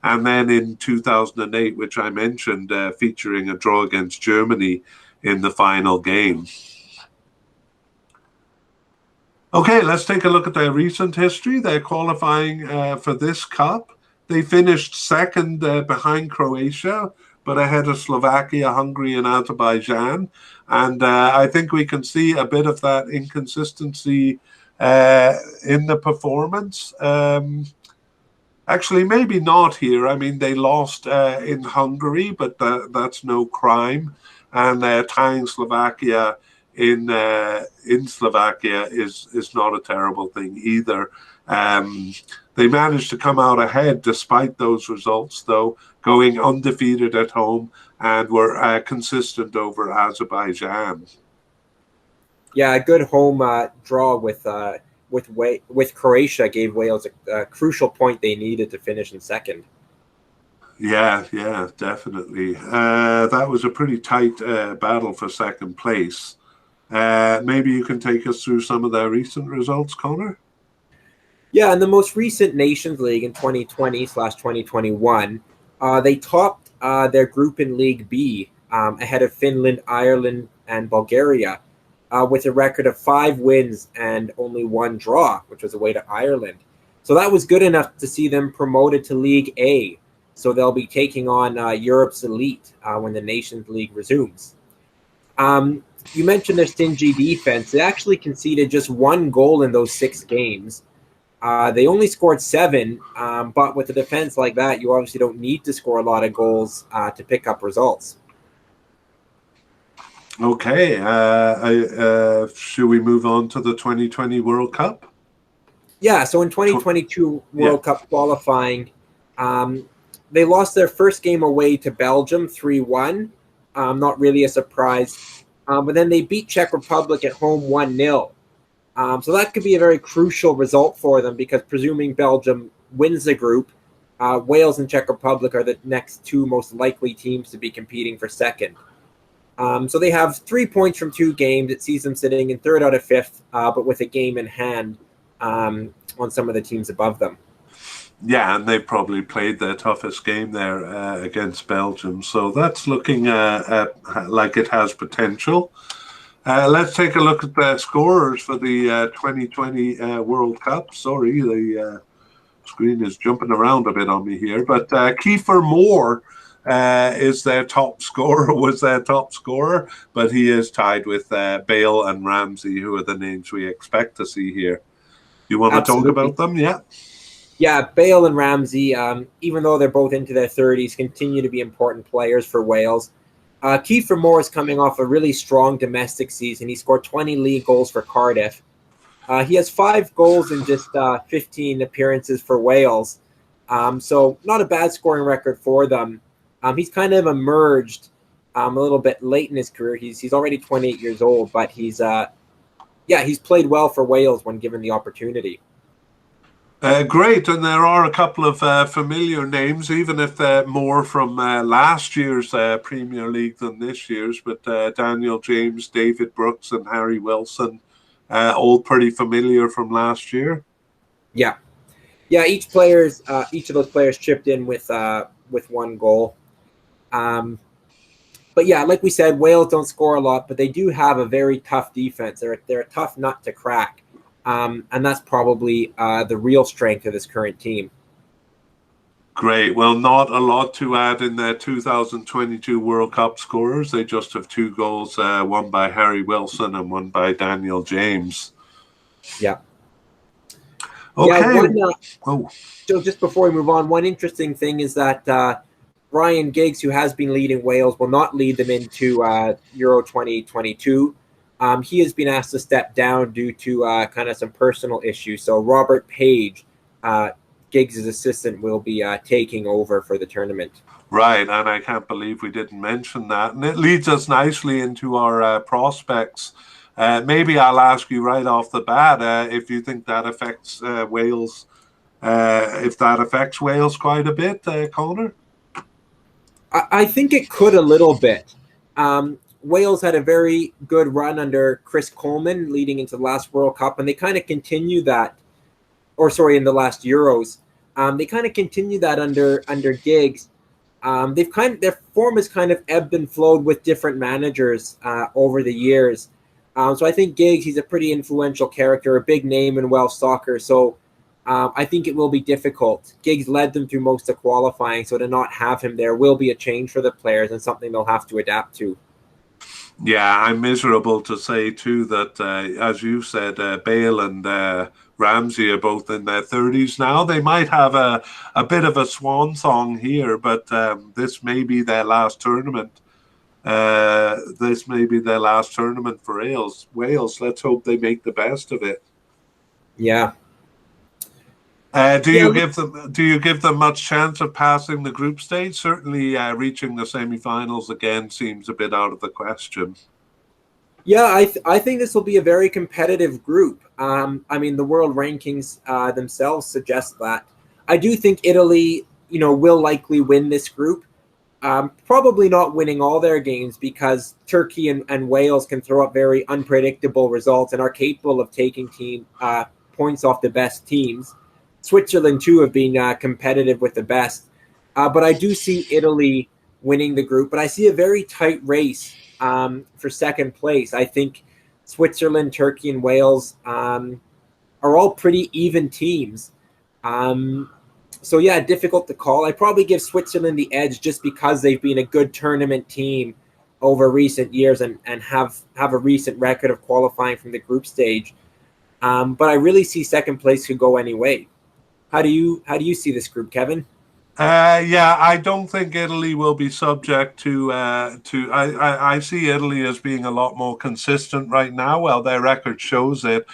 And then in 2008, which I mentioned, featuring a draw against Germany in the final game. Okay, let's take a look at their recent history. They're qualifying for this cup. They finished second behind Croatia, but ahead of Slovakia, Hungary, and Azerbaijan. And I think we can see a bit of that inconsistency in the performance. Actually, maybe not here. I mean, they lost in Hungary, but that's no crime. And tying Slovakia in Slovakia is not a terrible thing either. They managed to come out ahead despite those results, though, going undefeated at home, and were consistent over Azerbaijan. Yeah, a good home draw with Croatia gave Wales a crucial point they needed to finish in second. Yeah, definitely. That was a pretty tight battle for second place. Maybe you can take us through some of their recent results, Connor? Yeah, in the most recent Nations League in 2020/2021, they topped their group in League B ahead of Finland, Ireland, and Bulgaria with a record of 5 wins and only 1 draw, which was away to Ireland. So that was good enough to see them promoted to League A. So they'll be taking on Europe's elite when the Nations League resumes. You mentioned their stingy defense. They actually conceded just 1 goal in those 6 games. They only scored 7, but with a defense like that, you obviously don't need to score a lot of goals to pick up results. Okay. Should we move on to the 2020 World Cup? Yeah, so in 2022 World Cup qualifying, they lost their first game away to Belgium 3-1. Not really a surprise. But then they beat Czech Republic at home 1-0. So that could be a very crucial result for them, because presuming Belgium wins the group, Wales and Czech Republic are the next 2 most likely teams to be competing for second. So they have 3 points from 2 games. It sees them sitting in 3rd out of 5th, but with a game in hand on some of the teams above them. Yeah, and they probably played their toughest game there against Belgium. So that's looking like it has potential. Let's take a look at the scorers for the 2020 World Cup. Sorry, the screen is jumping around a bit on me here. But Kiefer Moore was their top scorer, but he is tied with Bale and Ramsey, who are the names we expect to see here. You want to talk about them? Yeah. Yeah, Bale and Ramsey, even though they're both into their 30s, continue to be important players for Wales. Kiefer Moore is coming off a really strong domestic season. He scored 20 league goals for Cardiff. He has 5 goals in just 15 appearances for Wales. So not a bad scoring record for them. He's kind of emerged a little bit late in his career. He's already 28 years old, but he's played well for Wales when given the opportunity. Great, and there are a couple of familiar names, even if they're more from last year's Premier League than this year's. But Daniel James, David Brooks, and Harry Wilson, all pretty familiar from last year. Yeah. Each of those players chipped in with 1 goal. But yeah, like we said, Wales don't score a lot, but they do have a very tough defense. They're a tough nut to crack. And that's probably the real strength of this current team. Great. Well, not a lot to add in their 2022 World Cup scorers. They just have 2 goals, one by Harry Wilson and one by Daniel James. Yeah. Okay. So just before we move on, one interesting thing is that Ryan Giggs, who has been leading Wales, will not lead them into Euro 2022. He has been asked to step down due to kind of some personal issues. So Robert Page Giggs' assistant, will be taking over for the tournament. Right, and I can't believe we didn't mention that. And it leads us nicely into our prospects. Maybe I'll ask you right off the bat if you think that affects Wales, if that affects Wales quite a bit, Connor? I think it could a little bit. Wales had a very good run under Chris Coleman leading into the last World Cup, and they kind of continue that, in the last Euros. They kind of continue that under Giggs. Their form has kind of ebbed and flowed with different managers over the years. So I think Giggs, he's a pretty influential character, a big name in Welsh soccer. So I think it will be difficult. Giggs led them through most of qualifying, so to not have him there will be a change for the players and something they'll have to adapt to. Yeah, I'm miserable to say too that, as you said, Bale and Ramsey are both in their 30s now. They might have a bit of a swan song here, but this may be their last tournament. This may be their last tournament for Wales. Let's hope they make the best of it. Yeah. Do you give them much chance of passing the group stage? Certainly, reaching the semi-finals again seems a bit out of the question. Yeah, I think this will be a very competitive group. I mean, the world rankings themselves suggest that. I do think Italy, will likely win this group. Probably not winning all their games because Turkey and Wales can throw up very unpredictable results and are capable of taking points off the best teams. Switzerland, too, have been competitive with the best. But I do see Italy winning the group. But I see a very tight race for second place. I think Switzerland, Turkey, and Wales are all pretty even teams. So, yeah, difficult to call. I probably give Switzerland the edge just because they've been a good tournament team over recent years and have a recent record of qualifying from the group stage. But I really see second place could go any way. How do you see this group, Kevin? Yeah, I don't think Italy will be subject to. I see Italy as being a lot more consistent right now. Well, their record shows it.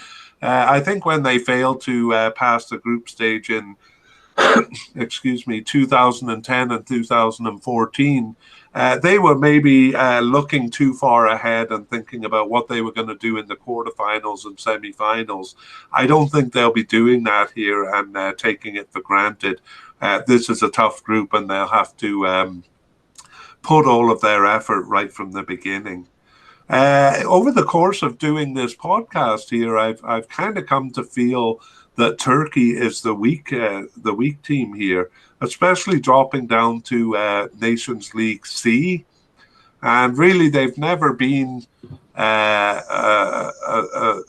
I think when they failed to pass the group stage in, 2010 and 2014. They were maybe looking too far ahead and thinking about what they were going to do in the quarterfinals and semi-finals. I don't think they'll be doing that here and taking it for granted. This is a tough group and they'll have to put all of their effort right from the beginning. Over the course of doing this podcast here, I've kind of come to feel that Turkey is the weak team here, especially dropping down to Nations League C. And really, they've never been a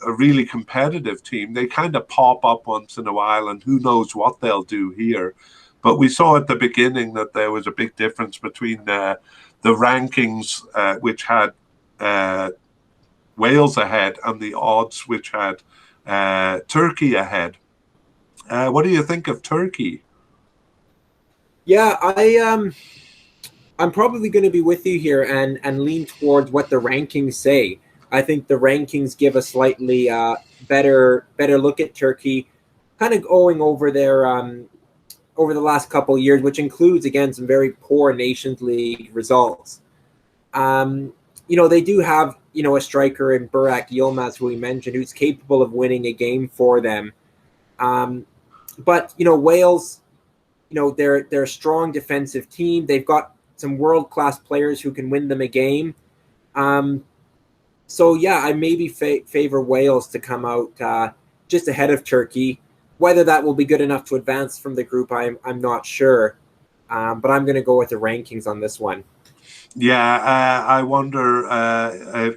really competitive team. They kind of pop up once in a while, and who knows what they'll do here. But we saw at the beginning that there was a big difference between the rankings, which had Wales ahead, and the odds, which had Turkey ahead. What do you think of Turkey? Yeah, I'm probably going to be with you here and lean towards what the rankings say. I think the rankings give a slightly better look at Turkey, kind of going over their over the last couple of years, which includes again some very poor Nations League results. They do have a striker in Burak Yilmaz, who we mentioned, who's capable of winning a game for them. But Wales, they're a strong defensive team. They've got some world-class players who can win them a game. So yeah, I maybe favor Wales to come out just ahead of Turkey. Whether that will be good enough to advance from the group, I'm not sure. But I'm going to go with the rankings on this one. Yeah, I wonder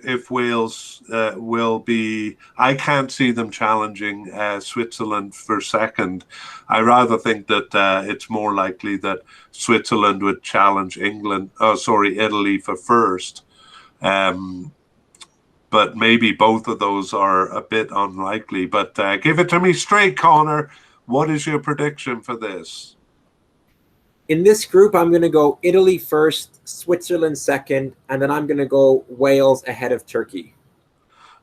if Wales will be. I can't see them challenging Switzerland for second. I rather think that it's more likely that Switzerland would challenge Italy for first. But maybe both of those are a bit unlikely. But give it to me straight, Connor. What is your prediction for this? In this group, I'm going to go Italy first, Switzerland second, and then I'm going to go Wales ahead of Turkey.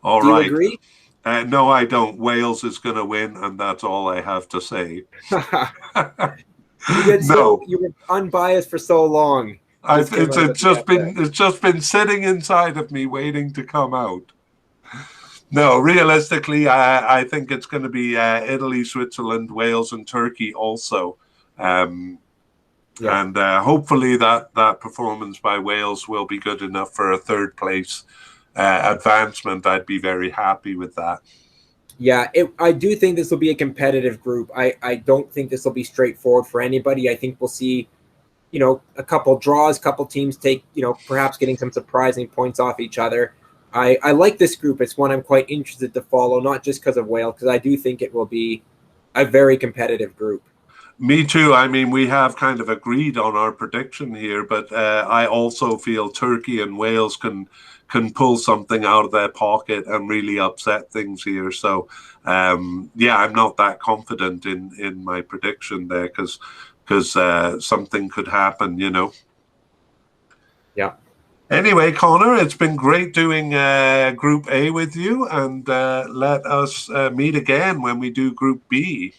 All right. Do you right. agree? No, I don't. Wales is going to win, and that's all I have to say. No, You were unbiased for so long. it's just been sitting inside of me waiting to come out. No, realistically, I think it's going to be Italy, Switzerland, Wales, and Turkey also. And hopefully that performance by Wales will be good enough for a third place advancement. I'd be very happy with that. Yeah, I do think this will be a competitive group. I don't think this will be straightforward for anybody. I think we'll see, a couple draws, couple teams take, perhaps getting some surprising points off each other. I like this group. It's one I'm quite interested to follow, not just because of Wales, because I do think it will be a very competitive group. Me too. I mean, we have kind of agreed on our prediction here, but I also feel Turkey and Wales can pull something out of their pocket and really upset things here. So, I'm not that confident in my prediction there because something could happen, Yeah. Anyway, Connor, it's been great doing Group A with you, and let us meet again when we do Group B.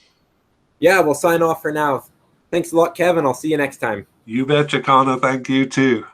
Yeah, we'll sign off for now. Thanks a lot, Kevin. I'll see you next time. You betcha, Connor. Thank you too.